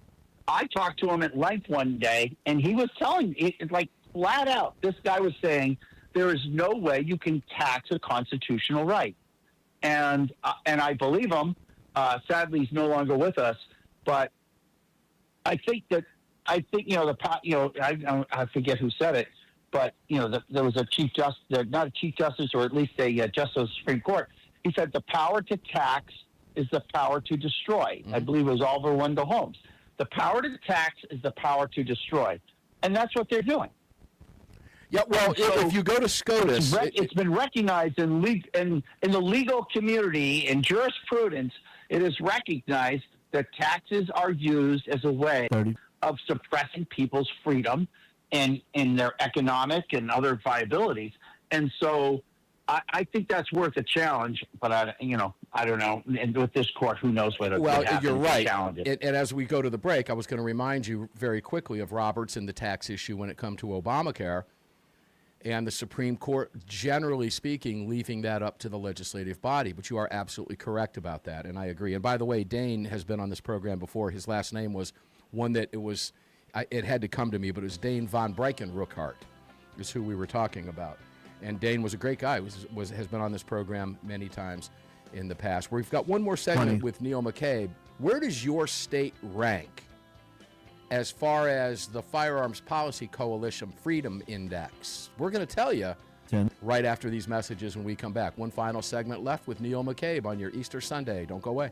I talked to him at length one day, and he was telling me, like flat out, this guy was saying, there is no way you can tax a constitutional right. And I believe him. Sadly, he's no longer with us. But I think I forget who said it, but there was a chief justice, not a chief justice, or at least a justice of the Supreme Court. He said the power to tax is the power to destroy. Mm-hmm. I believe it was Oliver Wendell Holmes. The power to tax is the power to destroy, and that's what they're doing. Yeah, well, if you go to SCOTUS... It's been recognized in the legal community, in jurisprudence, it is recognized that taxes are used as a way of suppressing people's freedom and their economic and other viabilities. And so I think that's worth a challenge, but I don't know. And with this court, who knows whether you're right. And as we go to the break, I was going to remind you very quickly of Roberts and the tax issue when it come to Obamacare. And the Supreme Court, generally speaking, leaving that up to the legislative body. But you are absolutely correct about that, and I agree. And by the way, Dane has been on this program before. His last name was one that it had to come to me, but it was Dane von Breikenruckhardt is who we were talking about. And Dane was a great guy. Has been on this program many times in the past. We've got one more segment with Neil McCabe. Where does your state rank as far as the Firearms Policy Coalition Freedom Index? We're going to tell you right after these messages when we come back. One final segment left with Neil McCabe on your Easter Sunday. Don't go away.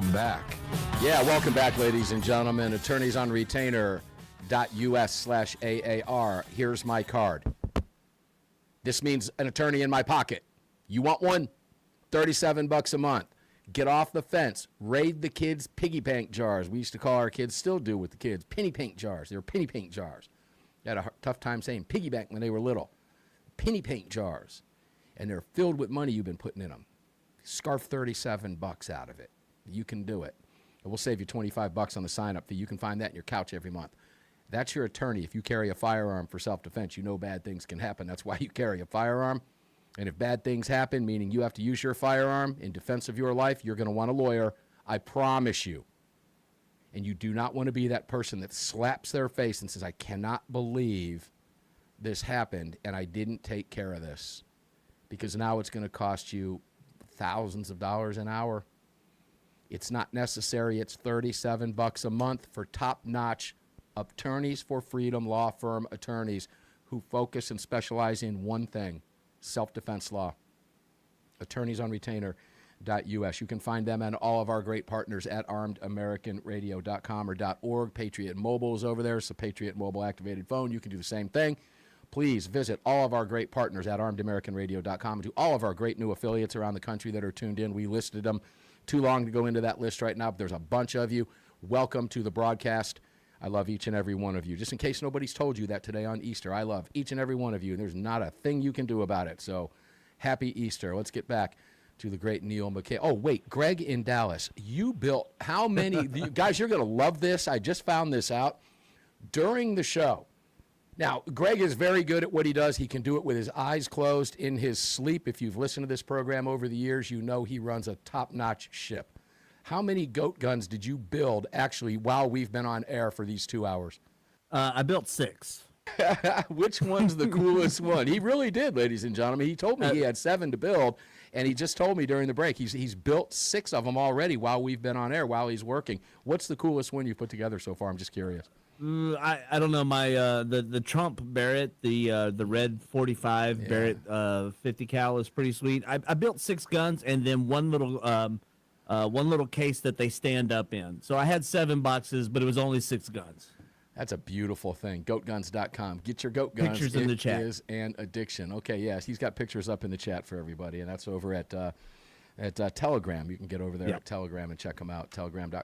welcome back. Yeah, welcome back, ladies and gentlemen. Attorneys on retainer.us/AAR. Here's my card. This means an attorney in my pocket. You want one? $37 a month. Get off the fence. Raid the kids' piggy bank jars. We used to call our kids, still do with the kids, penny paint jars. They were penny paint jars. I had a tough time saying piggy bank when they were little. Penny paint jars. And they're filled with money you've been putting in them. Scarf $37 out of it. You can do it. And we'll save you $25 on the sign-up fee. You can find that in your couch every month. That's your attorney. If you carry a firearm for self-defense, you know bad things can happen. That's why you carry a firearm. And if bad things happen, meaning you have to use your firearm in defense of your life, you're going to want a lawyer. I promise you. And you do not want to be that person that slaps their face and says, I cannot believe this happened and I didn't take care of this. Because now it's going to cost you thousands of dollars an hour. It's not necessary. It's $37 a month for top-notch attorneys for freedom, law firm attorneys who focus and specialize in one thing, self-defense law. Attorneys on retainer.us. You can find them and all of our great partners at armedamericanradio.com or .org. Patriot Mobile is over there. It's a Patriot Mobile activated phone. You can do the same thing. Please visit all of our great partners at armedamericanradio.com and to all of our great new affiliates around the country that are tuned in. We listed them. Too long to go into that list right now, but there's a bunch of you. Welcome to the broadcast. I love each and every one of you. Just in case nobody's told you that today on Easter, I love each and every one of you, and there's not a thing you can do about it. So happy Easter. Let's get back to the great Neil McCabe. Oh, wait, Greg in Dallas, you built how many? Guys, you're going to love this. I just found this out during the show. Now, Greg is very good at what he does. He can do it with his eyes closed in his sleep. If you've listened to this program over the years, you know he runs a top-notch ship. How many goat guns did you build, actually, while we've been on air for these 2 hours? I built 6. Which one's the coolest one? He really did, ladies and gentlemen. He told me he had 7 to build, and he just told me during the break he's built 6 of them already while we've been on air, while he's working. What's the coolest one you've put together so far? I'm just curious. I don't know, my the Trump Barrett, the red 45 Barrett 50 cal is pretty sweet. I built 6 guns and then one little case that they stand up in. So I had 7 boxes, but it was only 6 guns. That's a beautiful thing. Goatguns.com. Get your goat guns. Pictures in the chat. It is an addiction. Okay, yes, he's got pictures up in the chat for everybody, and that's over at Telegram. You can get over there at Telegram and check them out. Telegram.com,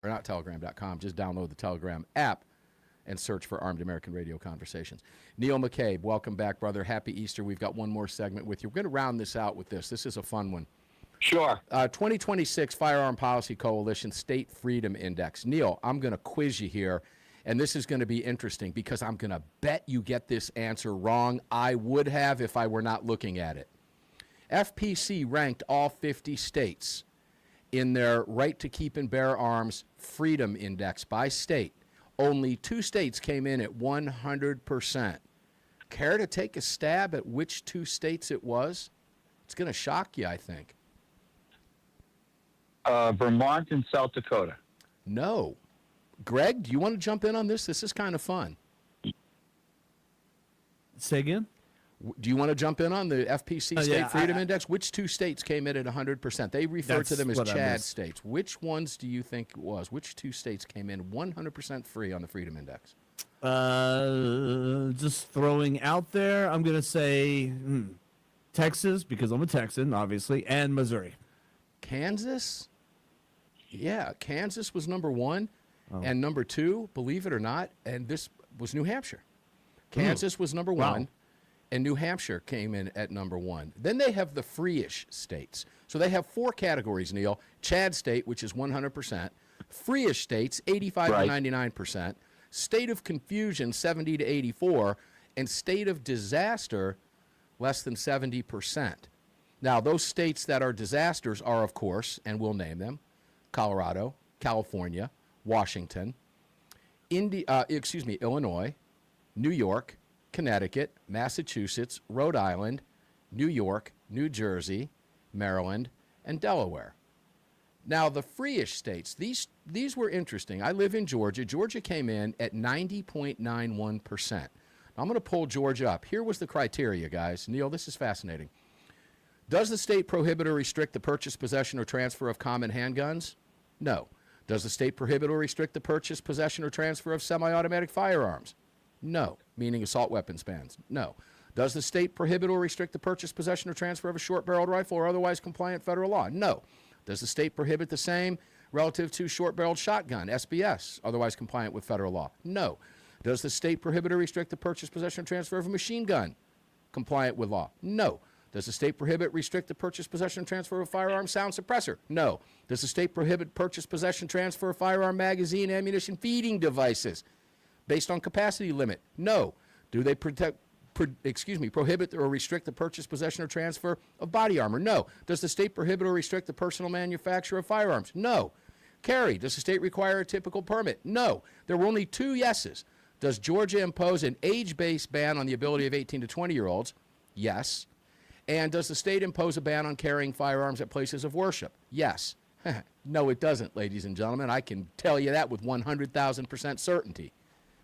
or not Telegram.com. Just download the Telegram app and search for Armed American Radio Conversations. Neil McCabe, welcome back, brother. Happy Easter. We've got one more segment with you. We're going to round this out with this. This is a fun one. Sure. 2026 Firearm Policy Coalition State Freedom Index. Neil, I'm going to quiz you here, and this is going to be interesting because I'm going to bet you get this answer wrong. I would have if I were not looking at it. FPC ranked all 50 states in their right to keep and bear arms freedom index by state. Only 2 states came in at 100%. Care to take a stab at which 2 states it was? It's going to shock you, I think. Vermont and South Dakota. No. Greg, do you want to jump in on this? This is kind of fun. Say again? Do you want to jump in on the FPC State Freedom Index? Which 2 states came in at 100%? They refer to them as Chad states. Which ones do you think it was? Which 2 states came in 100% free on the Freedom Index? Just throwing out there, I'm going to say Texas, because I'm a Texan, obviously, and Missouri. Kansas? Yeah, Kansas was number 1. And number 2, believe it or not, and this was New Hampshire. Kansas was number 1. And New Hampshire came in at number 1. Then they have the free-ish states. So they have 4 categories, Neil. Chad state, which is 100%. Free-ish states, 85 to 99%. State of confusion, 70 to 84. And state of disaster, less than 70%. Now, those states that are disasters are, of course, and we'll name them, Colorado, California, Washington, Illinois, New York, Connecticut, Massachusetts, Rhode Island, New York, New Jersey, Maryland, and Delaware. Now, the free-ish states, these were interesting. I live in Georgia. Georgia came in at 90.91%. Now, I'm going to pull Georgia up. Here was the criteria, guys. Neil, this is fascinating. Does the state prohibit or restrict the purchase, possession, or transfer of common handguns? No. Does the state prohibit or restrict the purchase, possession, or transfer of semi-automatic firearms? No, meaning assault weapons bans. No. Does the state prohibit or restrict the purchase, possession, or transfer of a short-barreled rifle or otherwise compliant federal law? No. Does the state prohibit the same relative to short-barreled shotgun, SBS, otherwise compliant with federal law? No. Does the state prohibit or restrict the purchase, possession, or transfer of a machine gun, compliant with law? No. Does the state prohibit, restrict the purchase, possession, and transfer of a firearm sound suppressor? No. Does the state prohibit purchase, possession, transfer of firearm magazine, ammunition, feeding devices based on capacity limit? No. Do they prohibit or restrict the purchase, possession, or transfer of body armor? No. Does the state prohibit or restrict the personal manufacture of firearms? No. Carry, does the state require a typical permit? No. There were only 2 yeses. Does Georgia impose an age-based ban on the ability of 18 to 20-year-olds? Yes. And does the state impose a ban on carrying firearms at places of worship? Yes. No, it doesn't, ladies and gentlemen. I can tell you that with 100,000% certainty.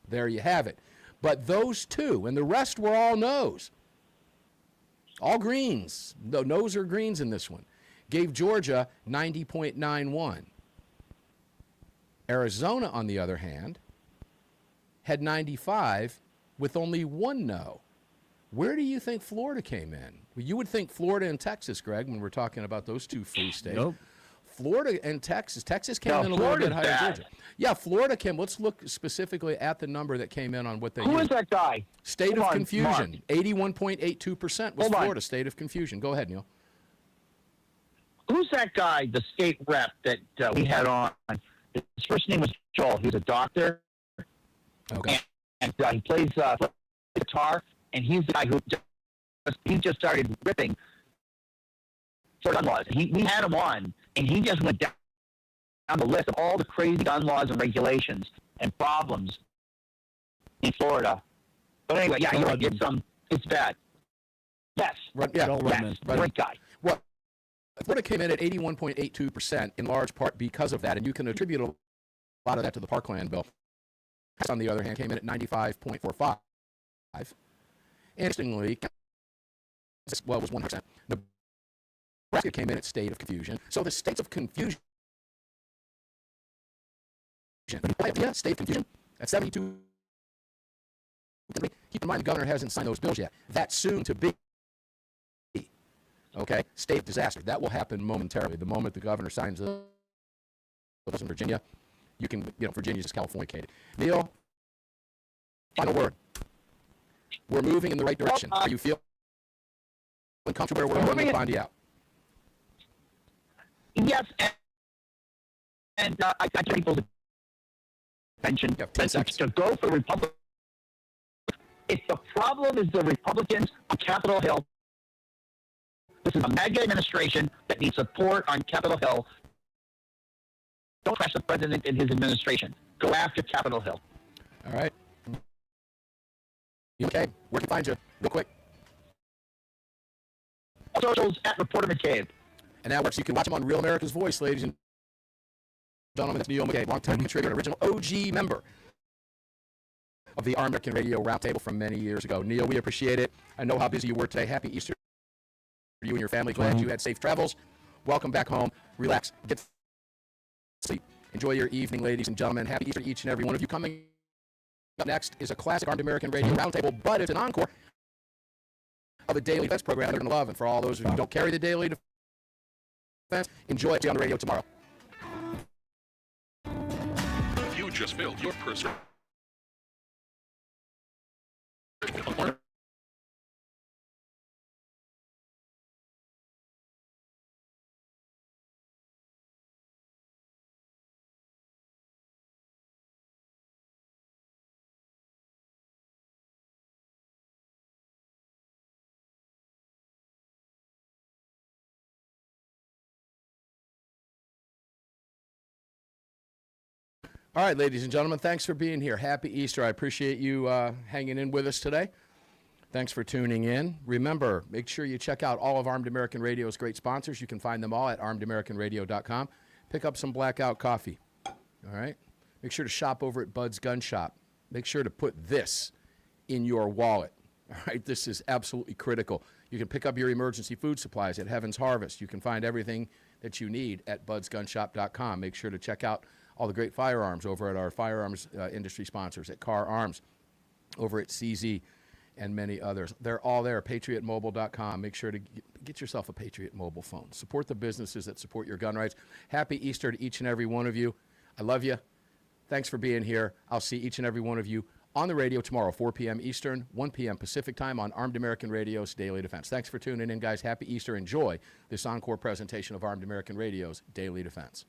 There you have it. But those 2, and the rest were all no's. All greens. No, no's or greens in this one. Gave Georgia 90.91. Arizona, on the other hand, had 95 with only 1 no. Where do you think Florida came in? Well, you would think Florida and Texas, Greg, when we're talking about those 2 free states. Nope. Florida and Texas. Texas came in a little bit higher than Georgia. Yeah, Florida came. Let's look specifically at the number that came in on what they Who used. is that guy? State Hold of on, confusion. 81.82% was Hold on. Florida, state of confusion. Go ahead, Neil. Who's that guy, the state rep that we had on? His first name was Joel. He was a doctor. Okay. And he plays guitar, and he's the guy who just started ripping for gun laws. We had him on, and he just went down the list of all the crazy gun laws and regulations and problems in Florida. But anyway, yeah, you're right. It's bad. Yes. Right, yeah, Joel yes. Redman. Right. Great guy. Well, Florida came in at 81.82% in large part because of that, and you can attribute a lot of that to the Parkland bill. Texas, on the other hand, came in at 95.45. Interestingly, well, it was 1%. Nebraska came in at state of confusion. So the states of confusion, yeah, state of confusion at 72. Keep in mind, the governor hasn't signed those bills yet. That's soon to be. Okay, state of disaster. That will happen momentarily. The moment the governor signs those in Virginia, you can, Virginia's just California-cated. Neil, final word. We're moving in the right direction. Are you feeling comfortable where we're going to find you out? Yes, and I got people's attention to go for Republicans. If the problem is the Republicans on Capitol Hill, this is a MAGA administration that needs support on Capitol Hill. Don't trash the president and his administration. Go after Capitol Hill. All right. Okay, where can we find you? Real quick. Socials at Reporter McCabe. And that works. You can watch him on Real America's Voice, ladies and gentlemen. It's Neil McCabe, longtime contributor, original OG member of the Armed American Radio Roundtable from many years ago. Neil, we appreciate it. I know how busy you were today. Happy Easter to you and your family. Glad you had safe travels. Welcome back home. Relax. Get sleep. Enjoy your evening, ladies and gentlemen. Happy Easter to each and every one of you. Coming up next is a classic Armed American Radio Roundtable, but it's an encore of a daily defense program they're going to love. And for all those who don't carry the daily defense, enjoy it on the radio tomorrow. You just filled your prescription. All right, ladies and gentlemen, thanks for being here. Happy Easter. I appreciate you hanging in with us today. Thanks for tuning in. Remember, make sure you check out all of Armed American Radio's great sponsors. You can find them all at armedamericanradio.com. Pick up some Blackout coffee. All right? Make sure to shop over at Bud's Gun Shop. Make sure to put this in your wallet. All right? This is absolutely critical. You can pick up your emergency food supplies at Heaven's Harvest. You can find everything that you need at budsgunshop.com. Make sure to check out all the great firearms over at our firearms industry sponsors at Car Arms, over at CZ, and many others. They're all there. PatriotMobile.com. Make sure to get yourself a Patriot mobile phone. Support the businesses that support your gun rights. Happy Easter to each and every one of you. I love you. Thanks for being here. I'll see each and every one of you on the radio tomorrow, 4 p.m. Eastern, 1 p.m. Pacific time on Armed American Radio's Daily Defense. Thanks for tuning in, guys. Happy Easter. Enjoy this encore presentation of Armed American Radio's Daily Defense.